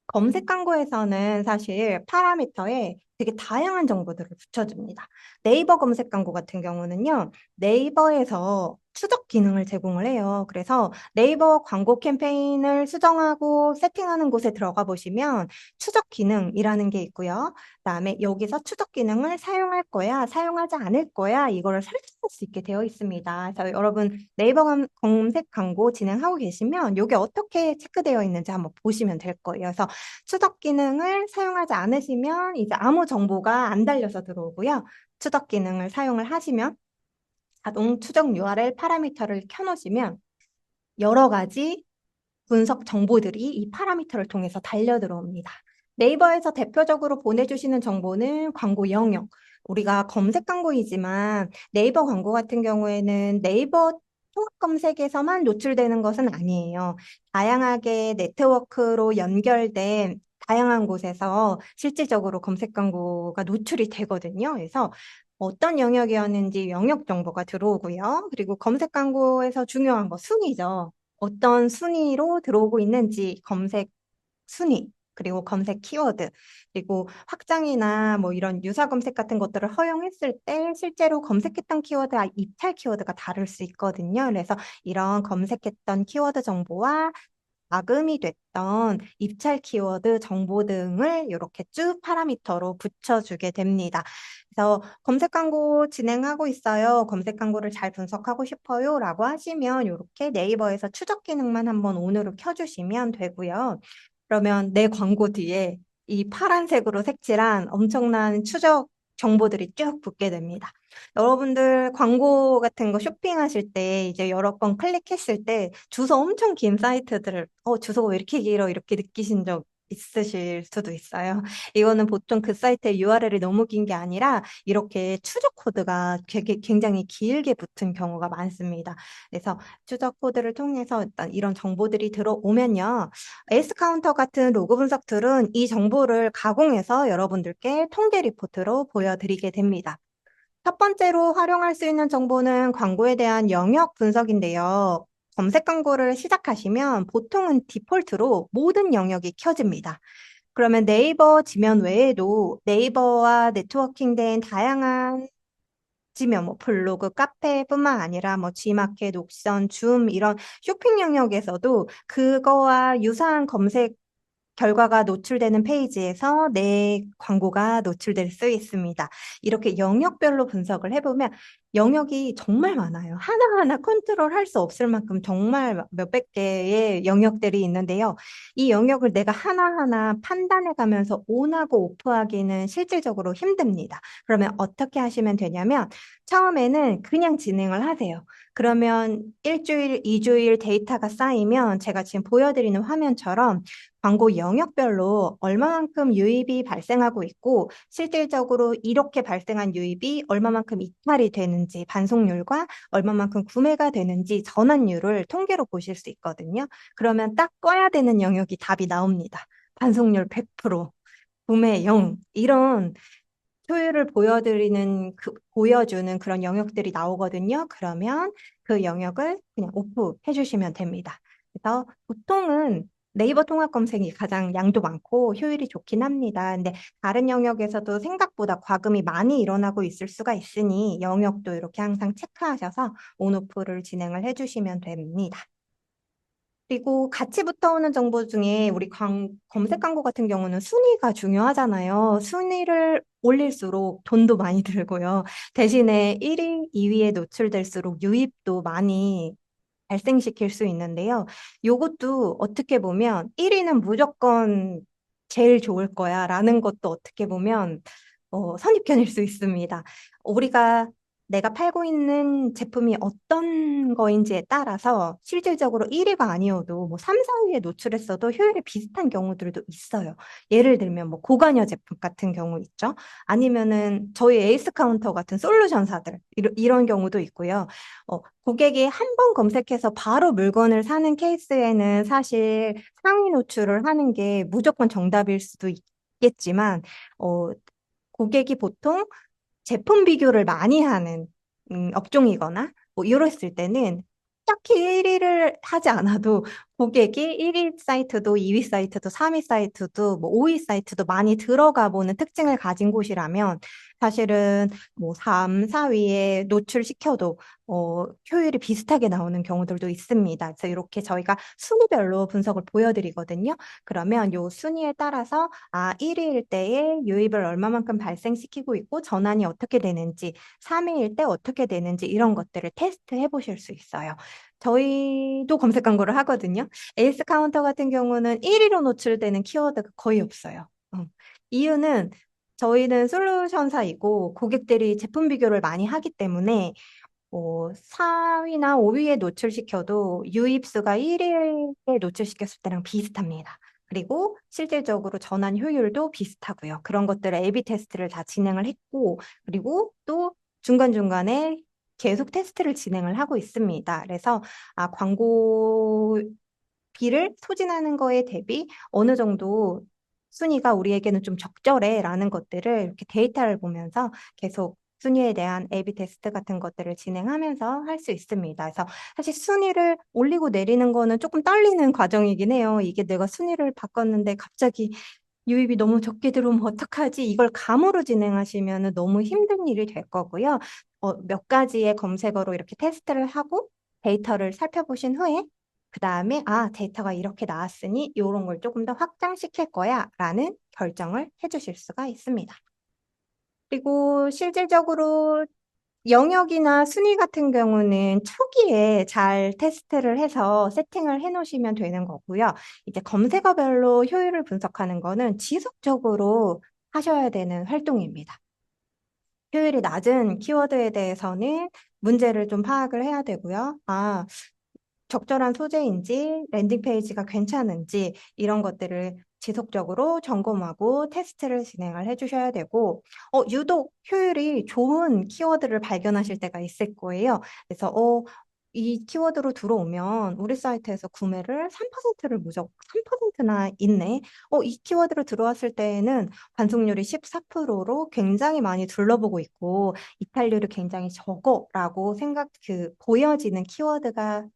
검색 광고에서는 사실 파라미터에 되게 다양한 정보들을 붙여줍니다. 네이버 검색 광고 같은 경우는요, 네이버에서 추적 기능을 제공을 해요. 그래서 네이버 광고 캠페인을 수정하고 세팅하는 곳에 들어가 보시면 추적 기능이라는 게 있고요. 그다음에 여기서 추적 기능을 사용할 거야, 사용하지 않을 거야, 이거를 설정할 수 있게 되어 있습니다. 그래서 여러분 네이버 검색 광고 진행하고 계시면 이게 어떻게 체크되어 있는지 한번 보시면 될 거예요. 그래서 추적 기능을 사용하지 않으시면 이제 아무 정보가 안 달려서 들어오고요. 추적 기능을 사용을 하시면 자동 추적 URL 파라미터를 켜놓으시면 여러 가지 분석 정보들이 이 파라미터를 통해서 달려 들어옵니다. 네이버에서 대표적으로 보내주시는 정보는 광고 영역. 우리가 검색 광고이지만 네이버 광고 같은 경우에는 네이버 통합 검색에서만 노출되는 것은 아니에요. 다양하게 네트워크로 연결된 다양한 곳에서 실질적으로 검색 광고가 노출이 되거든요. 그래서 어떤 영역이었는지 영역 정보가 들어오고요. 그리고 검색 광고에서 중요한 거 순위죠. 어떤 순위로 들어오고 있는지 검색 순위, 그리고 검색 키워드, 그리고 확장이나 뭐 이런 유사 검색 같은 것들을 허용했을 때 실제로 검색했던 키워드와 입찰 키워드가 다를 수 있거든요. 그래서 이런 검색했던 키워드 정보와 자금이 됐던 입찰 키워드 정보 등을 이렇게 쭉 파라미터로 붙여주게 됩니다. 그래서 검색 광고 진행하고 있어요. 검색 광고를 잘 분석하고 싶어요. 라고 하시면 이렇게 네이버에서 추적 기능만 한번 온으로 켜주시면 되고요. 그러면 내 광고 뒤에 이 파란색으로 색칠한 엄청난 추적 정보들이 쭉 붙게 됩니다. 여러분들 광고 같은 거 쇼핑하실 때 이제 여러 건 클릭했을 때 주소 엄청 긴 사이트들을 주소가 왜 이렇게 길어 이렇게 느끼신 적 있으실 수도 있어요. 이거는 보통 그 사이트의 URL이 너무 긴 게 아니라 이렇게 추적 코드가 굉장히 길게 붙은 경우가 많습니다. 그래서 추적 코드를 통해서 일단 이런 정보들이 들어오면요. 에이스 카운터 같은 로그 분석 툴은 이 정보를 가공해서 여러분들께 통계 리포트로 보여드리게 됩니다. 첫 번째로 활용할 수 있는 정보는 광고에 대한 영역 분석인데요. 검색 광고를 시작하시면 보통은 디폴트로 모든 영역이 켜집니다. 그러면 네이버 지면 외에도 네이버와 네트워킹된 다양한 지면, 뭐 블로그, 카페뿐만 아니라 뭐 G마켓, 옥션, 줌 이런 쇼핑 영역에서도 그거와 유사한 검색 결과가 노출되는 페이지에서 내 광고가 노출될 수 있습니다. 이렇게 영역별로 분석을 해보면 영역이 정말 많아요. 하나하나 컨트롤할 수 없을 만큼 정말 몇백 개의 영역들이 있는데요. 이 영역을 내가 하나하나 판단해 가면서 온하고 오프하기는 실질적으로 힘듭니다. 그러면 어떻게 하시면 되냐면 처음에는 그냥 진행을 하세요. 그러면 일주일, 이주일 데이터가 쌓이면 제가 지금 보여드리는 화면처럼 광고 영역별로 얼마만큼 유입이 발생하고 있고 실질적으로 이렇게 발생한 유입이 얼마만큼 이탈이 되는지 반송률과 얼마만큼 구매가 되는지 전환율을 통계로 보실 수 있거든요. 그러면 딱 꺼야 되는 영역이 답이 나옵니다. 반송률 100%, 구매 0 이런 효율을 보여주는 그런 영역들이 나오거든요. 그러면 그 영역을 그냥 오프해 주시면 됩니다. 그래서 보통은 네이버 통합 검색이 가장 양도 많고 효율이 좋긴 합니다. 근데 다른 영역에서도 생각보다 과금이 많이 일어나고 있을 수가 있으니 영역도 이렇게 항상 체크하셔서 온오프를 진행을 해주시면 됩니다. 그리고 같이 붙어오는 정보 중에 우리 검색 광고 같은 경우는 순위가 중요하잖아요. 순위를 올릴수록 돈도 많이 들고요. 대신에 1위, 2위에 노출될수록 유입도 많이 발생시킬 수 있는데요. 요것도 어떻게 보면 1위는 무조건 제일 좋을 거야 라는 것도 어떻게 보면 선입견일 수 있습니다. 우리가 내가 팔고 있는 제품이 어떤 거인지에 따라서 실질적으로 1위가 아니어도 뭐 3, 4위에 노출했어도 효율이 비슷한 경우들도 있어요. 예를 들면 뭐 고관여 제품 같은 경우 있죠. 아니면은 저희 에이스 카운터 같은 솔루션사들 이런 경우도 있고요. 고객이 한 번 검색해서 바로 물건을 사는 케이스에는 사실 상위 노출을 하는 게 무조건 정답일 수도 있겠지만 어, 고객이 보통 제품 비교를 많이 하는 업종이거나 뭐 이랬을 때는 딱히 1위를 하지 않아도 고객이 1위 사이트도 2위 사이트도 3위 사이트도 뭐 5위 사이트도 많이 들어가 보는 특징을 가진 곳이라면 사실은 뭐 3, 4위에 노출시켜도 효율이 비슷하게 나오는 경우들도 있습니다. 그래서 이렇게 저희가 순위별로 분석을 보여드리거든요. 그러면 요 순위에 따라서 1위일 때에 유입을 얼마만큼 발생시키고 있고 전환이 어떻게 되는지, 3위일 때 어떻게 되는지 이런 것들을 테스트해 보실 수 있어요. 저희도 검색 광고를 하거든요. 에이스 카운터 같은 경우는 1위로 노출되는 키워드가 거의 없어요. 이유는 저희는 솔루션사이고 고객들이 제품 비교를 많이 하기 때문에 4위나 5위에 노출시켜도 유입수가 1위에 노출시켰을 때랑 비슷합니다. 그리고 실질적으로 전환 효율도 비슷하고요. 그런 것들을 A/B 테스트를 다 진행을 했고, 그리고 또 중간중간에 계속 테스트를 진행을 하고 있습니다. 그래서 광고비를 소진하는 거에 대비 어느 정도 순위가 우리에게는 좀 적절해라는 것들을 이렇게 데이터를 보면서 계속 순위에 대한 A/B 테스트 같은 것들을 진행하면서 할 수 있습니다. 그래서 사실 순위를 올리고 내리는 거는 조금 떨리는 과정이긴 해요. 이게 내가 순위를 바꿨는데 갑자기 유입이 너무 적게 들어오면 어떡하지? 이걸 감으로 진행하시면 너무 힘든 일이 될 거고요. 몇 가지의 검색어로 이렇게 테스트를 하고 데이터를 살펴보신 후에 그 다음에 데이터가 이렇게 나왔으니 이런 걸 조금 더 확장시킬 거야 라는 결정을 해주실 수가 있습니다. 그리고 실질적으로 영역이나 순위 같은 경우는 초기에 잘 테스트를 해서 세팅을 해 놓으시면 되는 거고요. 이제 검색어별로 효율을 분석하는 거는 지속적으로 하셔야 되는 활동입니다. 효율이 낮은 키워드에 대해서는 문제를 좀 파악을 해야 되고요. 적절한 소재인지, 랜딩 페이지가 괜찮은지, 이런 것들을 지속적으로 점검하고 테스트를 진행을 해주셔야 되고, 유독 효율이 좋은 키워드를 발견하실 때가 있을 거예요. 그래서, 이 키워드로 들어오면 우리 사이트에서 구매를 3%를 무조건 3%나 있네. 이 키워드로 들어왔을 때에는 반송률이 14%로 굉장히 많이 둘러보고 있고, 이탈률이 굉장히 적어라고 보여지는 키워드가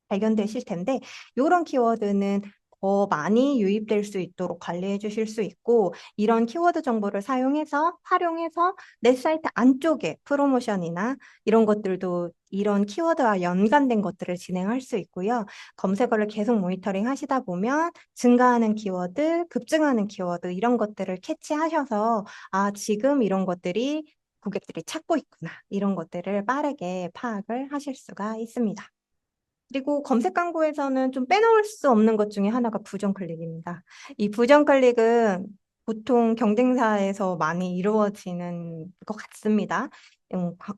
발견되실 텐데 이런 키워드는 더 많이 유입될 수 있도록 관리해 주실 수 있고 이런 키워드 정보를 활용해서 내 사이트 안쪽에 프로모션이나 이런 것들도 이런 키워드와 연관된 것들을 진행할 수 있고요. 검색어를 계속 모니터링 하시다 보면 증가하는 키워드, 급증하는 키워드 이런 것들을 캐치하셔서 지금 이런 것들이 고객들이 찾고 있구나. 이런 것들을 빠르게 파악을 하실 수가 있습니다. 그리고 검색 광고에서는 좀 빼놓을 수 없는 것 중에 하나가 부정 클릭입니다. 이 부정 클릭은 보통 경쟁사에서 많이 이루어지는 것 같습니다.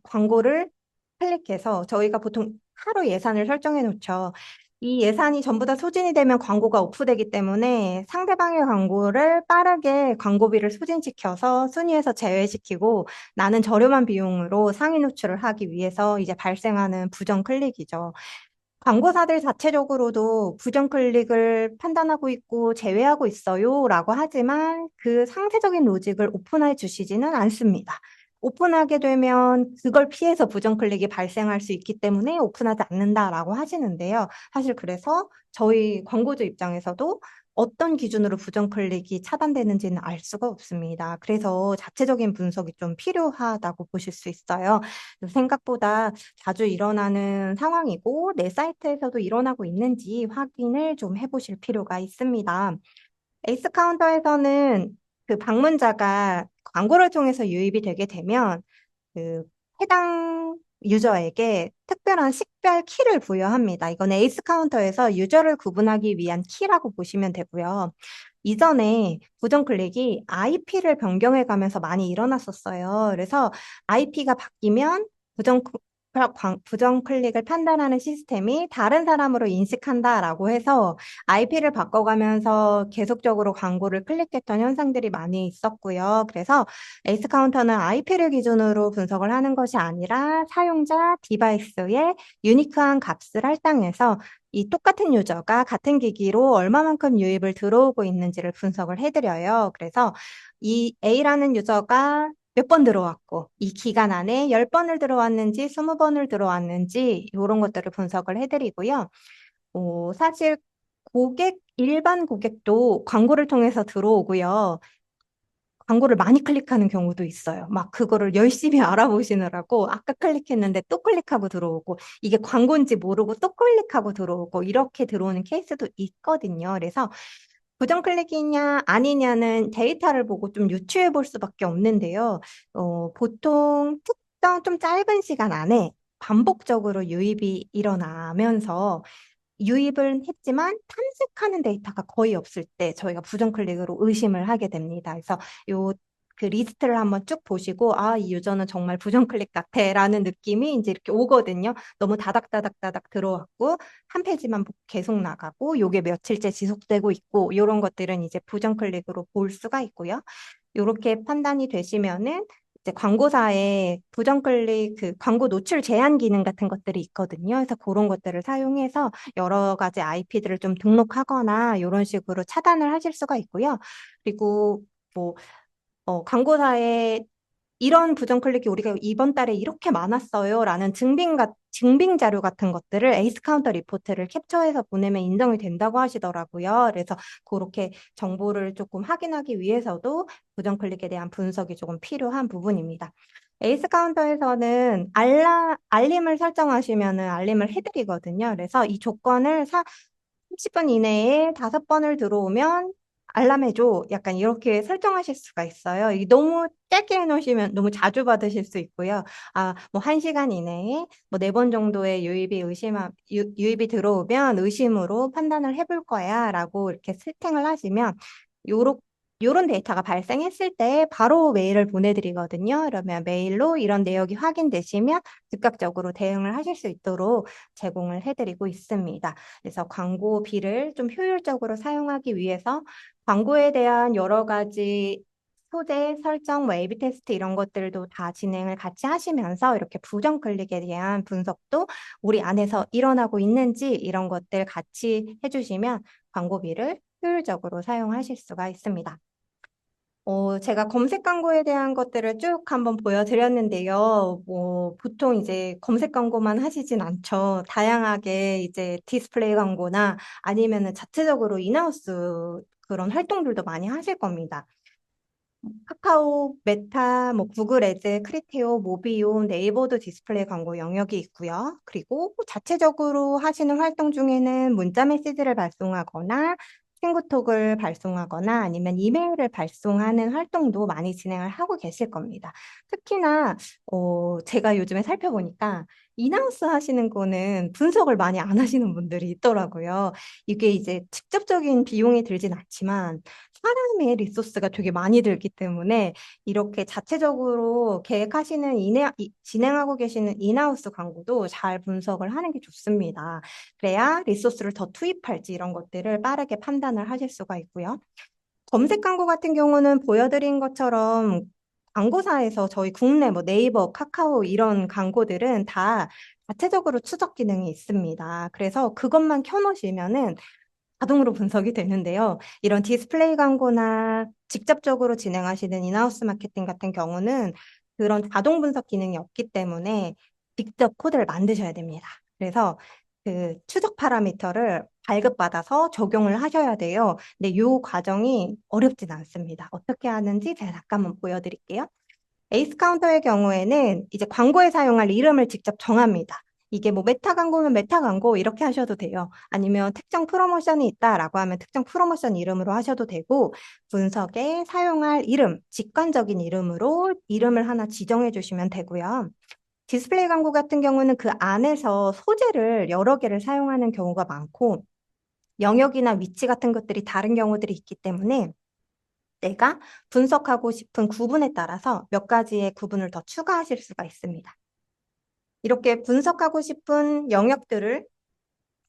광고를 클릭해서 저희가 보통 하루 예산을 설정해 놓죠. 이 예산이 전부 다 소진이 되면 광고가 오프되기 때문에 상대방의 광고를 빠르게 광고비를 소진시켜서 순위에서 제외시키고 나는 저렴한 비용으로 상위 노출을 하기 위해서 이제 발생하는 부정 클릭이죠. 광고사들 자체적으로도 부정 클릭을 판단하고 있고 제외하고 있어요라고 하지만 그 상세적인 로직을 오픈해 주시지는 않습니다. 오픈하게 되면 그걸 피해서 부정 클릭이 발생할 수 있기 때문에 오픈하지 않는다라고 하시는데요. 사실 그래서 저희 광고주 입장에서도 어떤 기준으로 부정 클릭이 차단되는지는 알 수가 없습니다. 그래서 자체적인 분석이 좀 필요하다고 보실 수 있어요. 생각보다 자주 일어나는 상황이고 내 사이트에서도 일어나고 있는지 확인을 좀 해보실 필요가 있습니다. 에이스 카운터에서는 그 방문자가 광고를 통해서 유입이 되게 되면 그 해당 유저에게 특별한 식별 키를 부여합니다. 이건 에이스 카운터에서 유저를 구분하기 위한 키라고 보시면 되고요. 이전에 부정 클릭이 IP를 변경해 가면서 많이 일어났었어요. 그래서 IP가 바뀌면 부정 클릭을 판단하는 시스템이 다른 사람으로 인식한다라고 해서 IP를 바꿔가면서 계속적으로 광고를 클릭했던 현상들이 많이 있었고요. 그래서 에이스 카운터는 IP를 기준으로 분석을 하는 것이 아니라 사용자 디바이스의 유니크한 값을 할당해서 이 똑같은 유저가 같은 기기로 얼마만큼 유입을 들어오고 있는지를 분석을 해드려요. 그래서 이 A라는 유저가 몇 번 들어왔고, 이 기간 안에 10번을 들어왔는지, 20번을 들어왔는지, 이런 것들을 분석을 해드리고요. 사실 일반 고객도 광고를 통해서 들어오고요. 광고를 많이 클릭하는 경우도 있어요. 막 그거를 열심히 알아보시느라고 아까 클릭했는데 또 클릭하고 들어오고 이게 광고인지 모르고 또 클릭하고 들어오고 이렇게 들어오는 케이스도 있거든요. 그래서 부정 클릭이냐 아니냐는 데이터를 보고 좀 유추해 볼 수밖에 없는데요. 보통 특정 좀 짧은 시간 안에 반복적으로 유입이 일어나면서 유입을 했지만 탐색하는 데이터가 거의 없을 때 저희가 부정 클릭으로 의심을 하게 됩니다. 그래서 요 그 리스트를 한번 쭉 보시고 이 유저는 정말 부정 클릭 같아라는 느낌이 이제 이렇게 오거든요. 너무 다닥다닥다닥 들어왔고 한 페이지만 계속 나가고 요게 며칠째 지속되고 있고 이런 것들은 이제 부정 클릭으로 볼 수가 있고요. 요렇게 판단이 되시면은 이제 광고사에 부정 클릭 그 광고 노출 제한 기능 같은 것들이 있거든요. 그래서 그런 것들을 사용해서 여러 가지 IP들을 좀 등록하거나 이런 식으로 차단을 하실 수가 있고요. 그리고 뭐 광고사에 이런 부정 클릭이 우리가 이번 달에 이렇게 많았어요라는 증빙 자료 같은 것들을 에이스 카운터 리포트를 캡처해서 보내면 인정이 된다고 하시더라고요. 그래서 그렇게 정보를 조금 확인하기 위해서도 부정 클릭에 대한 분석이 조금 필요한 부분입니다. 에이스 카운터에서는 알림을 설정하시면은 알림을 해드리거든요. 그래서 이 조건을 30분 이내에 5번을 들어오면 알람해줘. 약간 이렇게 설정하실 수가 있어요. 이 너무 짧게 해놓으시면 너무 자주 받으실 수 있고요. 뭐 1시간 이내에 뭐 4번 정도의 유입이 들어오면 의심으로 판단을 해볼 거야. 라고 이렇게 세팅을 하시면 요런 데이터가 발생했을 때 바로 메일을 보내드리거든요. 그러면 메일로 이런 내역이 확인되시면 즉각적으로 대응을 하실 수 있도록 제공을 해드리고 있습니다. 그래서 광고비를 좀 효율적으로 사용하기 위해서 광고에 대한 여러 가지 소재, 설정, 뭐 A/B 테스트 이런 것들도 다 진행을 같이 하시면서 이렇게 부정 클릭에 대한 분석도 우리 안에서 일어나고 있는지 이런 것들 같이 해주시면 광고비를 효율적으로 사용하실 수가 있습니다. 제가 검색 광고에 대한 것들을 쭉 한번 보여드렸는데요. 보통 이제 검색 광고만 하시진 않죠. 다양하게 이제 디스플레이 광고나 아니면은 자체적으로 인하우스 그런 활동들도 많이 하실 겁니다. 카카오, 메타, 뭐 구글 애드, 크리테오, 모비오, 네이버도 디스플레이 광고 영역이 있고요. 그리고 자체적으로 하시는 활동 중에는 문자 메시지를 발송하거나 친구톡을 발송하거나 아니면 이메일을 발송하는 활동도 많이 진행을 하고 계실 겁니다. 특히나 제가 요즘에 살펴보니까 인하우스 하시는 거는 분석을 많이 안 하시는 분들이 있더라고요. 이게 이제 직접적인 비용이 들진 않지만 사람의 리소스가 되게 많이 들기 때문에 이렇게 자체적으로 진행하고 계시는 인하우스 광고도 잘 분석을 하는 게 좋습니다. 그래야 리소스를 더 투입할지 이런 것들을 빠르게 판단을 하실 수가 있고요. 검색 광고 같은 경우는 보여드린 것처럼 광고사에서 저희 국내 뭐 네이버, 카카오 이런 광고들은 다 자체적으로 추적 기능이 있습니다. 그래서 그것만 켜놓으시면은 자동으로 분석이 되는데요. 이런 디스플레이 광고나 직접적으로 진행하시는 인하우스 마케팅 같은 경우는 그런 자동 분석 기능이 없기 때문에 직접 코드를 만드셔야 됩니다. 그래서 그 추적 파라미터를 발급받아서 적용을 하셔야 돼요. 근데 이 과정이 어렵진 않습니다. 어떻게 하는지 제가 잠깐만 보여드릴게요. 에이스 카운터의 경우에는 이제 광고에 사용할 이름을 직접 정합니다. 이게 뭐 메타 광고면 메타 광고 이렇게 하셔도 돼요. 아니면 특정 프로모션이 있다라고 하면 특정 프로모션 이름으로 하셔도 되고 분석에 사용할 이름, 직관적인 이름으로 이름을 하나 지정해 주시면 되고요. 디스플레이 광고 같은 경우는 그 안에서 소재를 여러 개를 사용하는 경우가 많고 영역이나 위치 같은 것들이 다른 경우들이 있기 때문에 내가 분석하고 싶은 구분에 따라서 몇 가지의 구분을 더 추가하실 수가 있습니다. 이렇게 분석하고 싶은 영역들을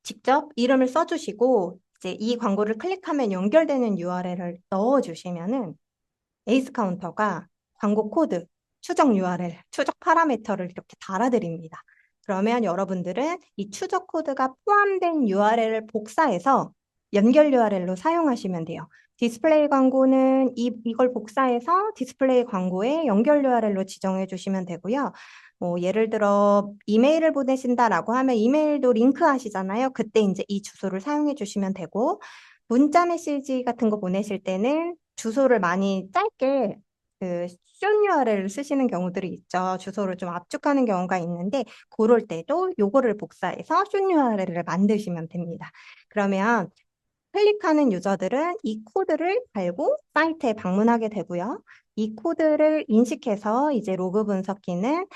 직접 이름을 써주시고 이제 이 광고를 클릭하면 연결되는 URL을 넣어주시면은 에이스 카운터가 광고 코드, 추적 URL, 추적 파라미터를 이렇게 달아드립니다. 그러면 여러분들은 이 추적 코드가 포함된 URL을 복사해서 연결 URL로 사용하시면 돼요. 디스플레이 광고는 이걸 복사해서 디스플레이 광고에 연결 URL로 지정해 주시면 되고요. 예를 들어 이메일을 보내신다라고 하면 이메일도 링크 하시잖아요. 그때 이제 이 주소를 사용해 주시면 되고 문자 메시지 같은 거 보내실 때는 주소를 많이 짧게 숏 URL을 쓰시는 경우들이 있죠. 주소를 좀 압축하는 경우가 있는데 그럴 때도 요거를 복사해서 숏 URL을 만드시면 됩니다. 그러면 클릭하는 유저들은 이 코드를 달고 사이트에 방문하게 되고요. 이 코드를 인식해서 이제 로그 분석기는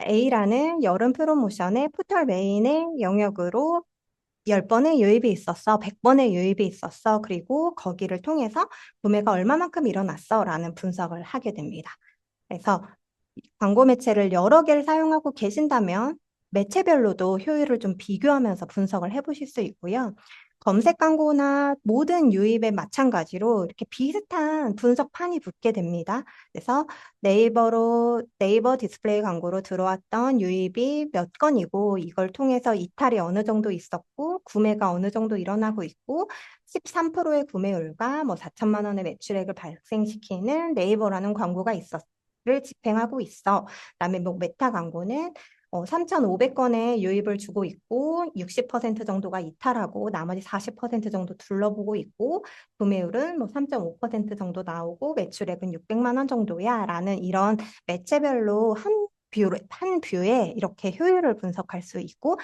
A라는 여름 프로모션의 포털 메인의 영역으로 10번의 유입이 있었어, 100번의 유입이 있었어, 그리고 거기를 통해서 구매가 얼마만큼 일어났어 라는 분석을 하게 됩니다. 그래서 광고 매체를 여러 개를 사용하고 계신다면 매체별로도 효율을 좀 비교하면서 분석을 해보실 수 있고요. 검색 광고나 모든 유입에 마찬가지로 이렇게 비슷한 분석판이 붙게 됩니다. 그래서 네이버 디스플레이 광고로 들어왔던 유입이 몇 건이고 이걸 통해서 이탈이 어느 정도 있었고 구매가 어느 정도 일어나고 있고 13%의 구매율과 뭐 4천만 원의 매출액을 발생시키는 네이버라는 광고가 있었고 를 집행하고 있어. 그다음에 뭐 메타 광고는 3,500건의 유입을 주고 있고 60% 정도가 이탈하고 나머지 40% 정도 둘러보고 있고 구매율은 뭐 3.5% 정도 나오고 매출액은 600만 원 정도야 라는 이런 매체별로 한 뷰에 이렇게 효율을 분석할 수 있고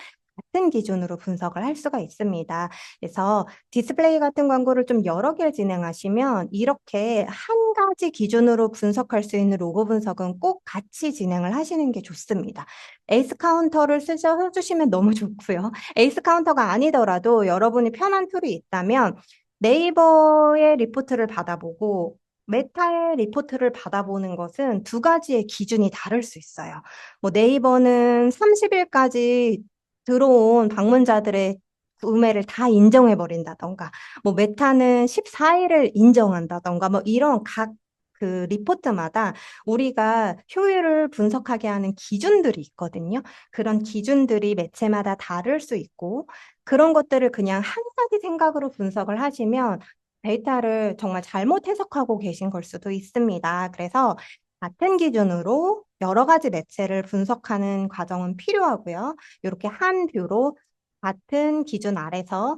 같은 기준으로 분석을 할 수가 있습니다. 그래서 디스플레이 같은 광고를 좀 여러 개를 진행하시면 이렇게 한 가지 기준으로 분석할 수 있는 로고 분석은 꼭 같이 진행을 하시는 게 좋습니다. 에이스 카운터를 써주시면 너무 좋고요. 에이스 카운터가 아니더라도 여러분이 편한 툴이 있다면 네이버의 리포트를 받아보고 메타의 리포트를 받아보는 것은 두 가지의 기준이 다를 수 있어요. 뭐 네이버는 30일까지 들어온 방문자들의 구매를 다 인정해 버린다던가, 뭐 메타는 14일을 인정한다던가, 뭐 이런 각 그 리포트마다 우리가 효율을 분석하게 하는 기준들이 있거든요. 그런 기준들이 매체마다 다를 수 있고, 그런 것들을 그냥 한 가지 생각으로 분석을 하시면 데이터를 정말 잘못 해석하고 계신 걸 수도 있습니다. 그래서 같은 기준으로 여러 가지 매체를 분석하는 과정은 필요하고요. 이렇게 한 뷰로 같은 기준 아래서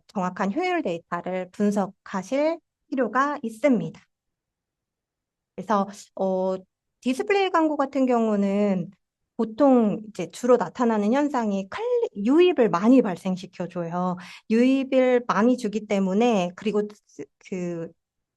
정확한 효율 데이터를 분석하실 필요가 있습니다. 그래서 디스플레이 광고 같은 경우는 보통 이제 주로 나타나는 현상이 유입을 많이 발생시켜줘요. 유입을 많이 주기 때문에 그리고 그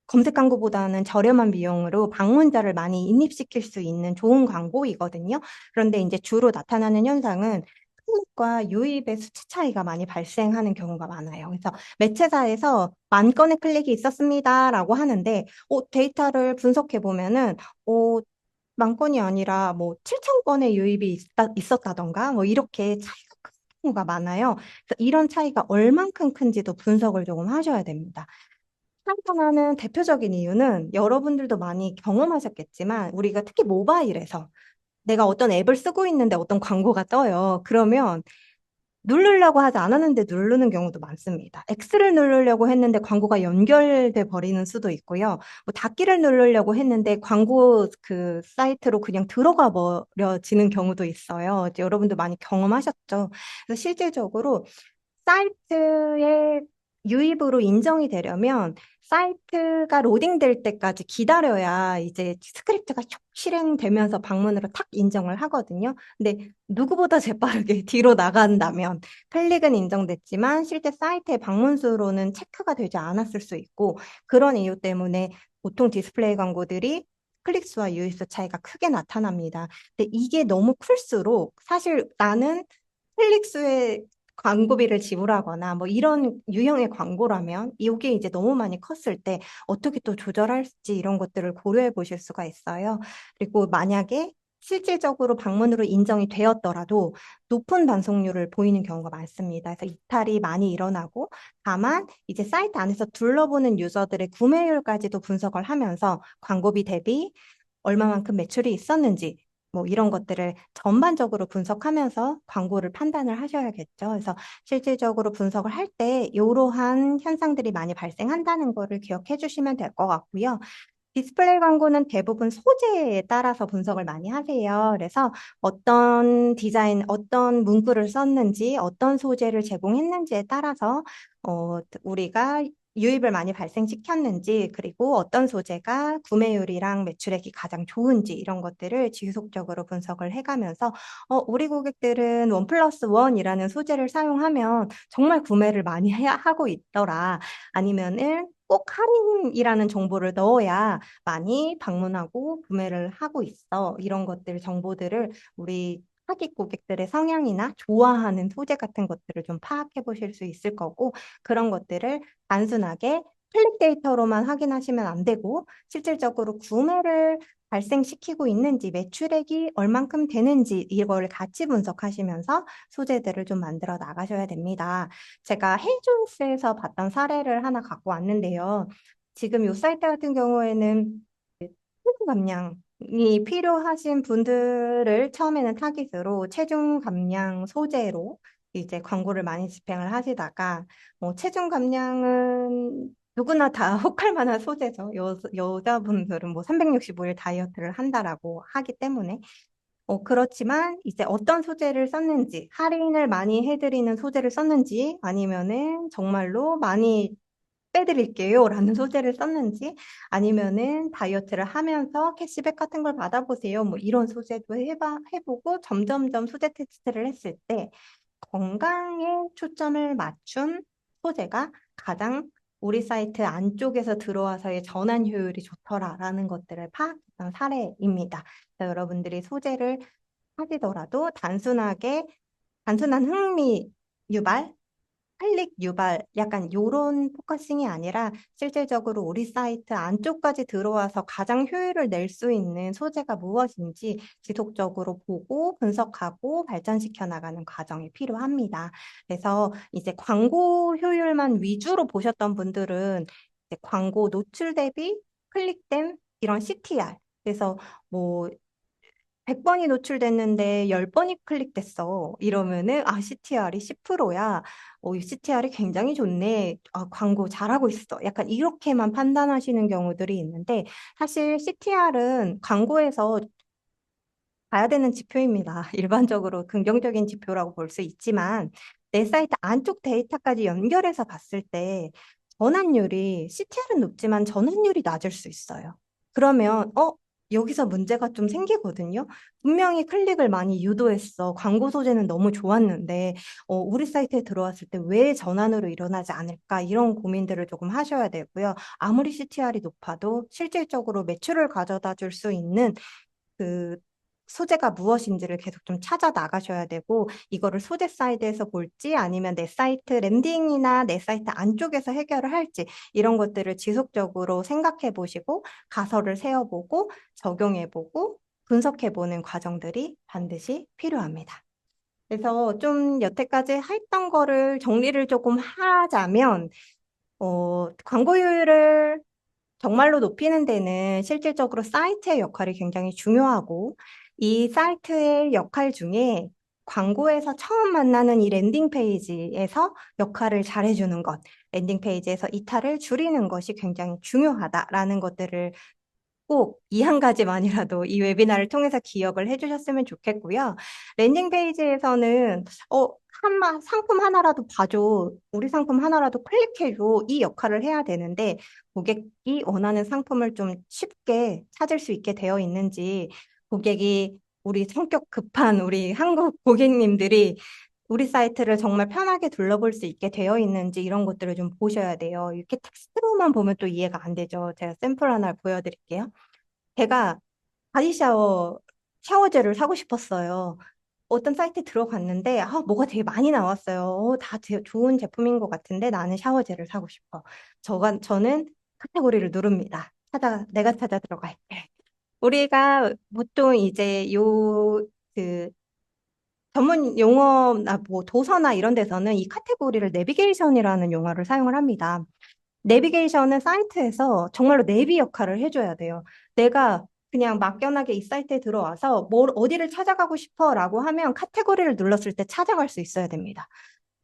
검색 광고보다는 저렴한 비용으로 방문자를 많이 인입시킬 수 있는 좋은 광고이거든요. 그런데 이제 주로 나타나는 현상은 클릭과 유입의 수치 차이가 많이 발생하는 경우가 많아요. 그래서 매체사에서 10,000건의 클릭이 있었습니다라고 하는데 데이터를 분석해 보면은 10,000건이 아니라 뭐 7,000건의 유입이 있었다던가 뭐 이렇게 차이가 큰 경우가 많아요. 그래서 이런 차이가 얼만큼 큰지도 분석을 조금 하셔야 됩니다. 한편하는 대표적인 이유는 여러분들도 많이 경험하셨겠지만 우리가 특히 모바일에서 내가 어떤 앱을 쓰고 있는데 어떤 광고가 떠요. 그러면 누르려고 하지 않았는데 누르는 경우도 많습니다. X를 누르려고 했는데 광고가 연결돼 버리는 수도 있고요. 뭐 닫기를 누르려고 했는데 광고 그 사이트로 그냥 들어가 버려지는 경우도 있어요. 이제 여러분도 많이 경험하셨죠. 그래서 실질적으로 사이트의 유입으로 인정이 되려면 사이트가 로딩될 때까지 기다려야 이제 스크립트가 쭉 실행되면서 방문으로 탁 인정을 하거든요. 근데 누구보다 재빠르게 뒤로 나간다면 클릭은 인정됐지만 실제 사이트의 방문 수로는 체크가 되지 않았을 수 있고 그런 이유 때문에 보통 디스플레이 광고들이 클릭수와 유입수 차이가 크게 나타납니다. 근데 이게 너무 클수록 사실 나는 클릭수의 광고비를 지불하거나 뭐 이런 유형의 광고라면 이게 이제 너무 많이 컸을 때 어떻게 또 조절할지 이런 것들을 고려해 보실 수가 있어요. 그리고 만약에 실질적으로 방문으로 인정이 되었더라도 높은 반송률을 보이는 경우가 많습니다. 그래서 이탈이 많이 일어나고 다만 이제 사이트 안에서 둘러보는 유저들의 구매율까지도 분석을 하면서 광고비 대비 얼마만큼 매출이 있었는지 뭐 이런 것들을 전반적으로 분석하면서 광고를 판단을 하셔야겠죠. 그래서 실질적으로 분석을 할 때 이러한 현상들이 많이 발생한다는 거를 기억해 주시면 될 것 같고요. 디스플레이 광고는 대부분 소재에 따라서 분석을 많이 하세요. 그래서 어떤 디자인, 어떤 문구를 썼는지, 어떤 소재를 제공했는지에 따라서 우리가 유입을 많이 발생시켰는지, 그리고 어떤 소재가 구매율이랑 매출액이 가장 좋은지 이런 것들을 지속적으로 분석을 해가면서 우리 고객들은 원 플러스 원이라는 소재를 사용하면 정말 구매를 많이 하고 있더라. 아니면은 꼭 할인이라는 정보를 넣어야 많이 방문하고 구매를 하고 있어. 이런 것들 정보들을 우리 타깃 고객들의 성향이나 좋아하는 소재 같은 것들을 좀 파악해 보실 수 있을 거고 그런 것들을 단순하게 클릭 데이터로만 확인하시면 안 되고 실질적으로 구매를 발생시키고 있는지 매출액이 얼만큼 되는지 이걸 같이 분석하시면서 소재들을 좀 만들어 나가셔야 됩니다. 제가 헤이조이스에서 봤던 사례를 하나 갖고 왔는데요. 지금 이 사이트 같은 경우에는 체중 감량이 필요하신 분들을 처음에는 타깃으로 체중 감량 소재로 이제 광고를 많이 집행을 하시다가 체중 감량은 누구나 다 혹할 만한 소재죠. 여자분들은 뭐 365일 다이어트를 한다라고 하기 때문에. 그렇지만 이제 어떤 소재를 썼는지, 할인을 많이 해드리는 소재를 썼는지, 아니면은 정말로 많이 빼드릴게요 라는 소재를 썼는지, 아니면은 다이어트를 하면서 캐시백 같은 걸 받아보세요. 뭐 이런 소재도 해보고 점점점 소재 테스트를 했을 때 건강에 초점을 맞춘 소재가 가장 우리 사이트 안쪽에서 들어와서의 전환 효율이 좋더라라는 것들을 파악했던 사례입니다. 그래서 여러분들이 소재를 하시더라도 단순한 흥미 유발, 클릭 유발, 약간 요런 포커싱이 아니라 실질적으로 우리 사이트 안쪽까지 들어와서 가장 효율을 낼 수 있는 소재가 무엇인지 지속적으로 보고 분석하고 발전시켜 나가는 과정이 필요합니다. 그래서 이제 광고 효율만 위주로 보셨던 분들은 이제 광고 노출 대비 클릭됨 이런 CTR, 그래서 뭐 100번이 노출됐는데 10번이 클릭됐어. 이러면은, 아, CTR이 10%야. 이 CTR이 굉장히 좋네. 아, 광고 잘하고 있어. 약간 이렇게만 판단하시는 경우들이 있는데, 사실 CTR은 광고에서 봐야 되는 지표입니다. 일반적으로 긍정적인 지표라고 볼 수 있지만, 내 사이트 안쪽 데이터까지 연결해서 봤을 때, 전환율이, CTR은 높지만 전환율이 낮을 수 있어요. 그러면, 여기서 문제가 좀 생기거든요. 분명히 클릭을 많이 유도했어. 광고 소재는 너무 좋았는데, 우리 사이트에 들어왔을 때 왜 전환으로 일어나지 않을까? 이런 고민들을 조금 하셔야 되고요. 아무리 CTR이 높아도 실질적으로 매출을 가져다 줄 수 있는 그 소재가 무엇인지를 계속 좀 찾아 나가셔야 되고, 이거를 소재 사이드에서 볼지 아니면 내 사이트 랜딩이나 내 사이트 안쪽에서 해결을 할지 이런 것들을 지속적으로 생각해 보시고 가설을 세워보고 적용해 보고 분석해 보는 과정들이 반드시 필요합니다. 그래서 좀 여태까지 했던 거를 정리를 조금 하자면, 광고율을 정말로 높이는 데는 실질적으로 사이트의 역할이 굉장히 중요하고, 이 사이트의 역할 중에 광고에서 처음 만나는 이 랜딩 페이지에서 역할을 잘해주는 것, 랜딩 페이지에서 이탈을 줄이는 것이 굉장히 중요하다라는 것들을 꼭 이 한 가지만이라도 이 웨비나를 통해서 기억을 해주셨으면 좋겠고요. 랜딩 페이지에서는 상품 하나라도 봐줘, 우리 상품 하나라도 클릭해줘 이 역할을 해야 되는데 고객이 원하는 상품을 좀 쉽게 찾을 수 있게 되어 있는지, 고객이 우리 성격 급한 우리 한국 고객님들이 우리 사이트를 정말 편하게 둘러볼 수 있게 되어 있는지 이런 것들을 좀 보셔야 돼요. 이렇게 텍스트로만 보면 또 이해가 안 되죠. 제가 샘플 하나 보여드릴게요. 제가 바디 샤워젤을 사고 싶었어요. 어떤 사이트에 들어갔는데, 뭐가 되게 많이 나왔어요. 좋은 제품인 것 같은데 나는 샤워젤을 사고 싶어. 저는 카테고리를 누릅니다. 내가 찾아 들어갈게. 우리가 보통 이제 그, 전문 용어나 뭐 도서나 이런 데서는 이 카테고리를 내비게이션이라는 용어를 사용을 합니다. 내비게이션은 사이트에서 정말로 내비 역할을 해줘야 돼요. 내가 그냥 막연하게 이 사이트에 들어와서 어디를 찾아가고 싶어 라고 하면 카테고리를 눌렀을 때 찾아갈 수 있어야 됩니다.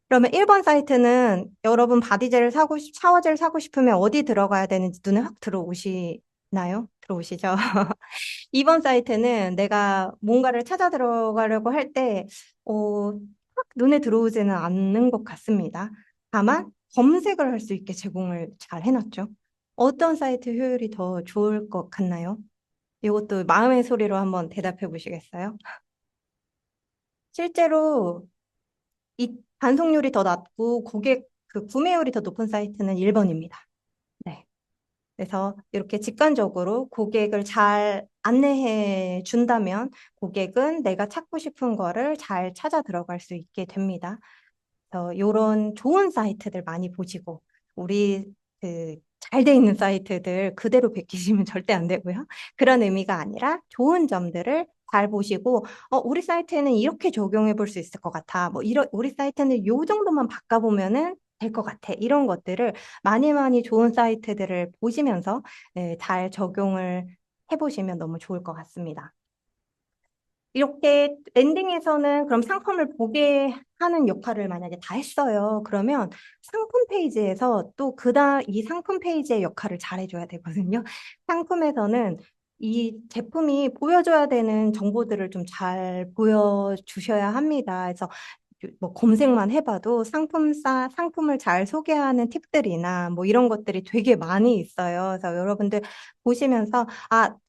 그러면 1번 사이트는 여러분 샤워젤 사고 싶으면 어디 들어가야 되는지 눈에 확 들어오시나요? 들어오시죠? 2번 사이트는 내가 뭔가를 찾아 들어가려고 할 때, 확 눈에 들어오지는 않는 것 같습니다. 다만, 검색을 할 수 있게 제공을 잘 해놨죠. 어떤 사이트 효율이 더 좋을 것 같나요? 이것도 마음의 소리로 한번 대답해 보시겠어요? 실제로 이 반송률이 더 낮고 구매율이 더 높은 사이트는 1번입니다. 네. 그래서 이렇게 직관적으로 고객을 잘 안내해 준다면 고객은 내가 찾고 싶은 거를 잘 찾아 들어갈 수 있게 됩니다. 그래서 이런 좋은 사이트들 많이 보시고 우리 잘 돼 있는 사이트들 그대로 베끼시면 절대 안 되고요. 그런 의미가 아니라 좋은 점들을 잘 보시고 우리 사이트에는 이렇게 적용해 볼 수 있을 것 같아. 우리 사이트는 요 정도만 바꿔보면은 될 것 같아. 이런 것들을 많이 많이 좋은 사이트들을 보시면서 잘 적용을 해보시면 너무 좋을 것 같습니다. 이렇게 랜딩에서는 그럼 상품을 보게 하는 역할을 만약에 다 했어요. 그러면 상품 페이지에서 또 이 상품 페이지의 역할을 잘 해줘야 되거든요. 상품에서는 이 제품이 보여줘야 되는 정보들을 좀 잘 보여주셔야 합니다. 그래서 뭐 검색만 해봐도 상품을 잘 소개하는 팁들이나 뭐 이런 것들이 되게 많이 있어요. 그래서 여러분들 보시면서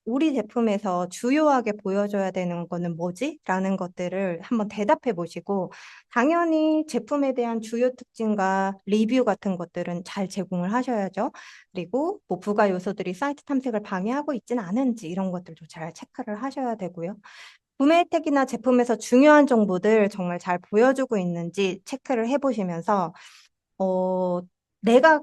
우리 제품에서 주요하게 보여줘야 되는 거는 뭐지? 라는 것들을 한번 대답해 보시고, 당연히 제품에 대한 주요 특징과 리뷰 같은 것들은 잘 제공을 하셔야죠. 그리고 뭐 부가 요소들이 사이트 탐색을 방해하고 있지는 않은지 이런 것들도 잘 체크를 하셔야 되고요. 구매 혜택이나 제품에서 중요한 정보들 정말 잘 보여주고 있는지 체크를 해보시면서, 어, 내가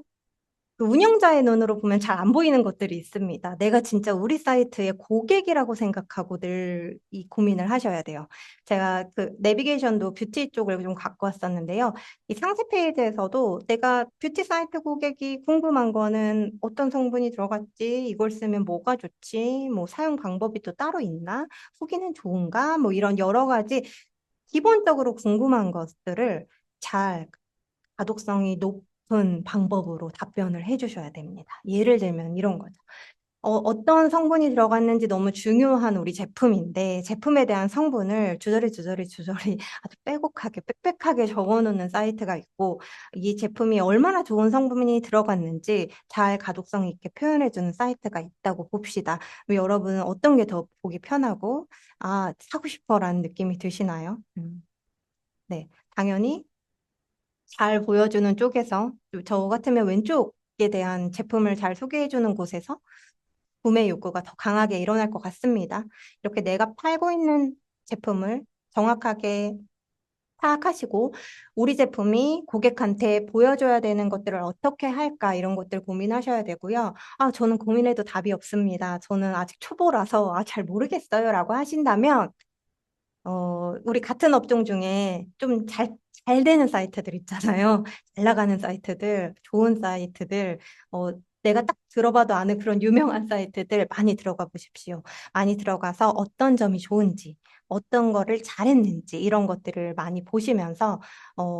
그 운영자의 눈으로 보면 잘 안 보이는 것들이 있습니다. 내가 진짜 우리 사이트의 고객이라고 생각하고 늘 이 고민을 하셔야 돼요. 제가 그 내비게이션도 뷰티 쪽을 좀 갖고 왔었는데요. 이 상세 페이지에서도 내가 뷰티 사이트 고객이 궁금한 거는 어떤 성분이 들어갔지, 이걸 쓰면 뭐가 좋지, 뭐 사용 방법이 또 따로 있나, 후기는 좋은가, 뭐 이런 여러 가지 기본적으로 궁금한 것들을 잘 가독성이 높은 방법으로 답변을 해주셔야 됩니다. 예를 들면 이런 거죠. 어떤 성분이 들어갔는지 너무 중요한 우리 제품인데 제품에 대한 성분을 주저리 아주 빼곡하게 빽빽하게 적어놓는 사이트가 있고 이 제품이 얼마나 좋은 성분이 들어갔는지 잘 가독성 있게 표현해주는 사이트가 있다고 봅시다. 여러분은 어떤 게 더 보기 편하고 사고 싶어라는 느낌이 드시나요? 네, 당연히 잘 보여주는 쪽에서 저 같으면 왼쪽에 대한 제품을 잘 소개해주는 곳에서 구매 욕구가 더 강하게 일어날 것 같습니다. 이렇게 내가 팔고 있는 제품을 정확하게 파악하시고 우리 제품이 고객한테 보여줘야 되는 것들을 어떻게 할까 이런 것들 고민하셔야 되고요. 저는 고민해도 답이 없습니다. 저는 아직 초보라서 잘 모르겠어요 라고 하신다면 우리 같은 업종 중에 좀 잘 되는 사이트들 있잖아요. 잘 나가는 사이트들, 좋은 사이트들, 내가 딱 들어봐도 아는 그런 유명한 사이트들 많이 들어가 보십시오. 많이 들어가서 어떤 점이 좋은지, 어떤 거를 잘했는지, 이런 것들을 많이 보시면서,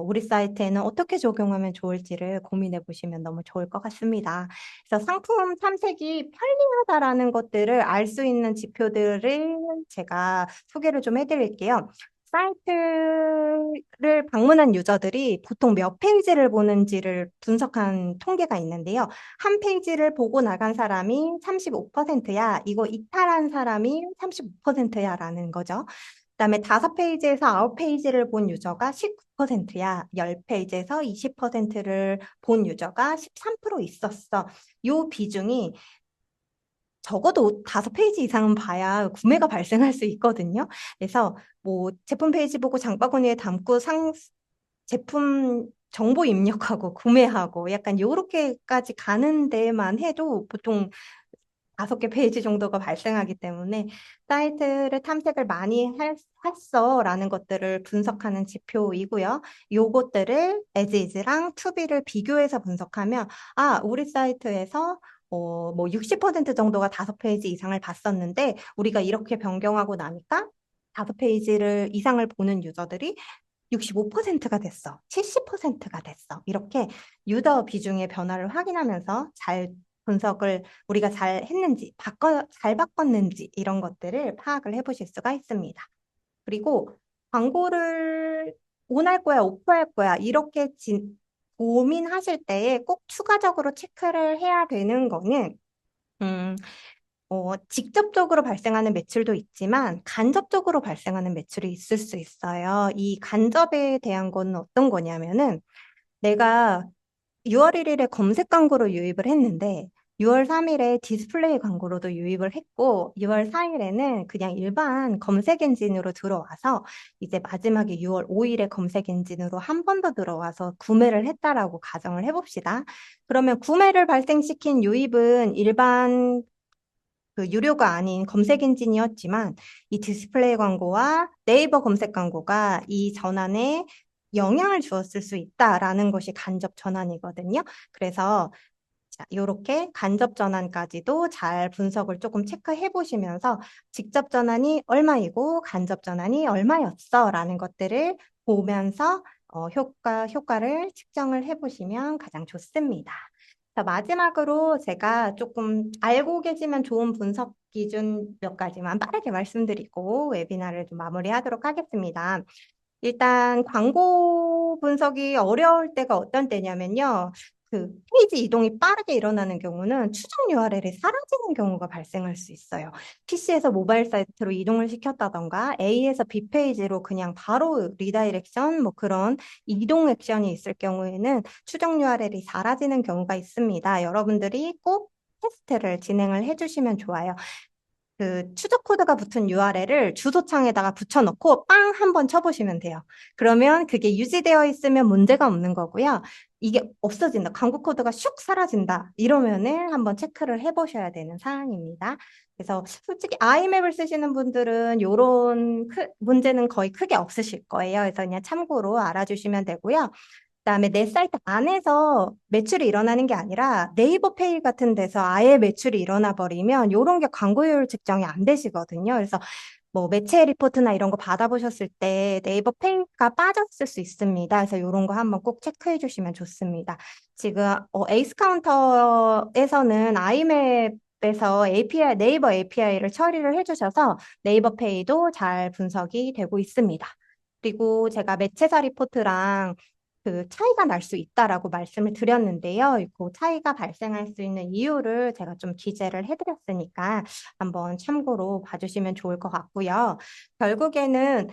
우리 사이트에는 어떻게 적용하면 좋을지를 고민해 보시면 너무 좋을 것 같습니다. 그래서 상품 탐색이 편리하다라는 것들을 알 수 있는 지표들을 제가 소개를 좀 해드릴게요. 사이트를 방문한 유저들이 보통 몇 페이지를 보는지를 분석한 통계가 있는데요. 한 페이지를 보고 나간 사람이 35%야. 이거 이탈한 사람이 35%야. 라는 거죠. 그다음에 5페이지에서 9페이지를 본 유저가 19%야. 10페이지에서 20%를 본 유저가 13% 있었어. 요 비중이 적어도 5페이지 이상은 봐야 구매가 발생할 수 있거든요. 그래서 뭐 제품 페이지 보고 장바구니에 담고 제품 정보 입력하고 구매하고 약간 요렇게까지 가는 데만 해도 보통 5개 페이지 정도가 발생하기 때문에 사이트를 탐색을 많이 했어라는 것들을 분석하는 지표이고요. 요것들을 as is랑 to be를 비교해서 분석하면 우리 사이트에서 뭐 60% 정도가 5페이지 이상을 봤었는데 우리가 이렇게 변경하고 나니까 5페이지를 이상을 보는 유저들이 65%가 됐어. 70%가 됐어. 이렇게 유저 비중의 변화를 확인하면서 잘 분석을 우리가 잘 했는지, 잘 바꿨는지 이런 것들을 파악을 해보실 수가 있습니다. 그리고 광고를 온할 거야, 오프할 거야 이렇게 고민하실 때에 꼭 추가적으로 체크를 해야 되는 거는 음, 직접적으로 발생하는 매출도 있지만 간접적으로 발생하는 매출이 있을 수 있어요. 이 간접에 대한 거는 어떤 거냐면은 내가 6월 1일에 검색 광고로 유입을 했는데 6월 3일에 디스플레이 광고로도 유입을 했고 6월 4일에는 그냥 일반 검색 엔진으로 들어와서 이제 마지막에 6월 5일에 검색 엔진으로 한 번 더 들어와서 구매를 했다라고 가정을 해봅시다. 그러면 구매를 발생시킨 유입은 일반 그 유료가 아닌 검색 엔진이었지만 이 디스플레이 광고와 네이버 검색 광고가 이 전환에 영향을 주었을 수 있다라는 것이 간접 전환이거든요. 그래서 자, 이렇게 간접 전환까지도 잘 분석을 조금 체크해 보시면서 직접 전환이 얼마이고 간접 전환이 얼마였어라는 것들을 보면서 효과를 측정을 해 보시면 가장 좋습니다. 자, 마지막으로 제가 조금 알고 계시면 좋은 분석 기준 몇 가지만 빠르게 말씀드리고 웨비나를 좀 마무리하도록 하겠습니다. 일단 광고 분석이 어려울 때가 어떤 때냐면요. 그 페이지 이동이 빠르게 일어나는 경우는 추정 URL이 사라지는 경우가 발생할 수 있어요. PC에서 모바일 사이트로 이동을 시켰다던가 A에서 B 페이지로 그냥 바로 리다이렉션 뭐 그런 이동 액션이 있을 경우에는 추정 URL이 사라지는 경우가 있습니다. 여러분들이 꼭 테스트를 진행을 해주시면 좋아요. 그 추적 코드가 붙은 URL을 주소창에다가 붙여넣고 빵 한번 쳐보시면 돼요. 그러면 그게 유지되어 있으면 문제가 없는 거고요. 이게 없어진다. 광고 코드가 슉 사라진다. 이러면은 한번 체크를 해보셔야 되는 사항입니다. 그래서 솔직히 아이맵을 쓰시는 분들은 이런 문제는 거의 크게 없으실 거예요. 그래서 그냥 참고로 알아주시면 되고요. 그다음에 내 사이트 안에서 매출이 일어나는 게 아니라 네이버 페이 같은 데서 아예 매출이 일어나 버리면 이런 게 광고율 측정이 안 되시거든요. 그래서 뭐 매체 리포트나 이런 거 받아보셨을 때 네이버 페이가 빠졌을 수 있습니다. 그래서 이런 거 한번 꼭 체크해 주시면 좋습니다. 지금 에이스 카운터에서는 아이맵에서 API, 네이버 API를 처리를 해주셔서 네이버 페이도 잘 분석이 되고 있습니다. 그리고 제가 매체사 리포트랑 그 차이가 날 수 있다라고 말씀을 드렸는데요. 그 차이가 발생할 수 있는 이유를 제가 좀 기재를 해드렸으니까 한번 참고로 봐주시면 좋을 것 같고요. 결국에는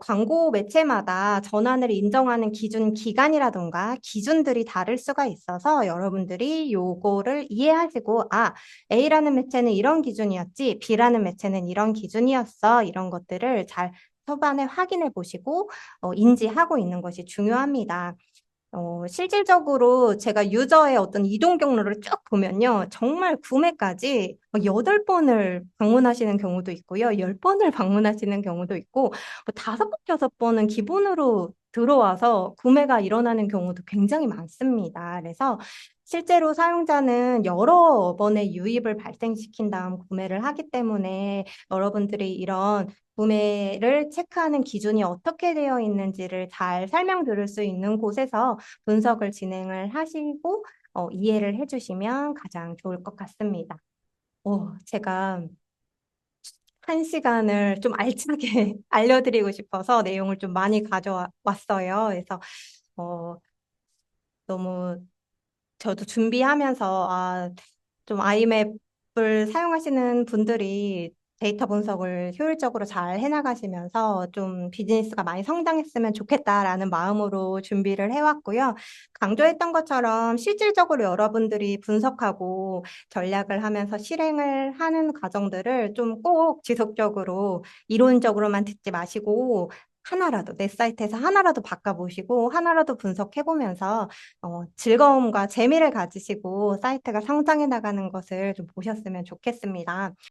광고 매체마다 전환을 인정하는 기준 기간이라던가 기준들이 다를 수가 있어서 여러분들이 요거를 이해하시고 A라는 매체는 이런 기준이었지, B라는 매체는 이런 기준이었어. 이런 것들을 잘 초반에 확인해 보시고 인지하고 있는 것이 중요합니다. 실질적으로 제가 유저의 어떤 이동 경로를 쭉 보면요. 정말 구매까지 8번을 방문하시는 경우도 있고요. 10번을 방문하시는 경우도 있고, 5번, 6번은 기본으로 들어와서 구매가 일어나는 경우도 굉장히 많습니다. 그래서 실제로 사용자는 여러 번의 유입을 발생시킨 다음 구매를 하기 때문에 여러분들이 이런 구매를 체크하는 기준이 어떻게 되어 있는지를 잘 설명드릴 수 있는 곳에서 분석을 진행을 하시고 이해를 해주시면 가장 좋을 것 같습니다. 제가 1시간을 좀 알차게 알려드리고 싶어서 내용을 좀 많이 가져왔어요. 그래서 어, 너무 저도 준비하면서 좀 아이맵을 사용하시는 분들이 데이터 분석을 효율적으로 잘 해나가시면서 좀 비즈니스가 많이 성장했으면 좋겠다라는 마음으로 준비를 해왔고요. 강조했던 것처럼 실질적으로 여러분들이 분석하고 전략을 하면서 실행을 하는 과정들을 좀 꼭 지속적으로 이론적으로만 듣지 마시고 하나라도 내 사이트에서 하나라도 바꿔보시고 하나라도 분석해보면서 즐거움과 재미를 가지시고 사이트가 성장해 나가는 것을 좀 보셨으면 좋겠습니다.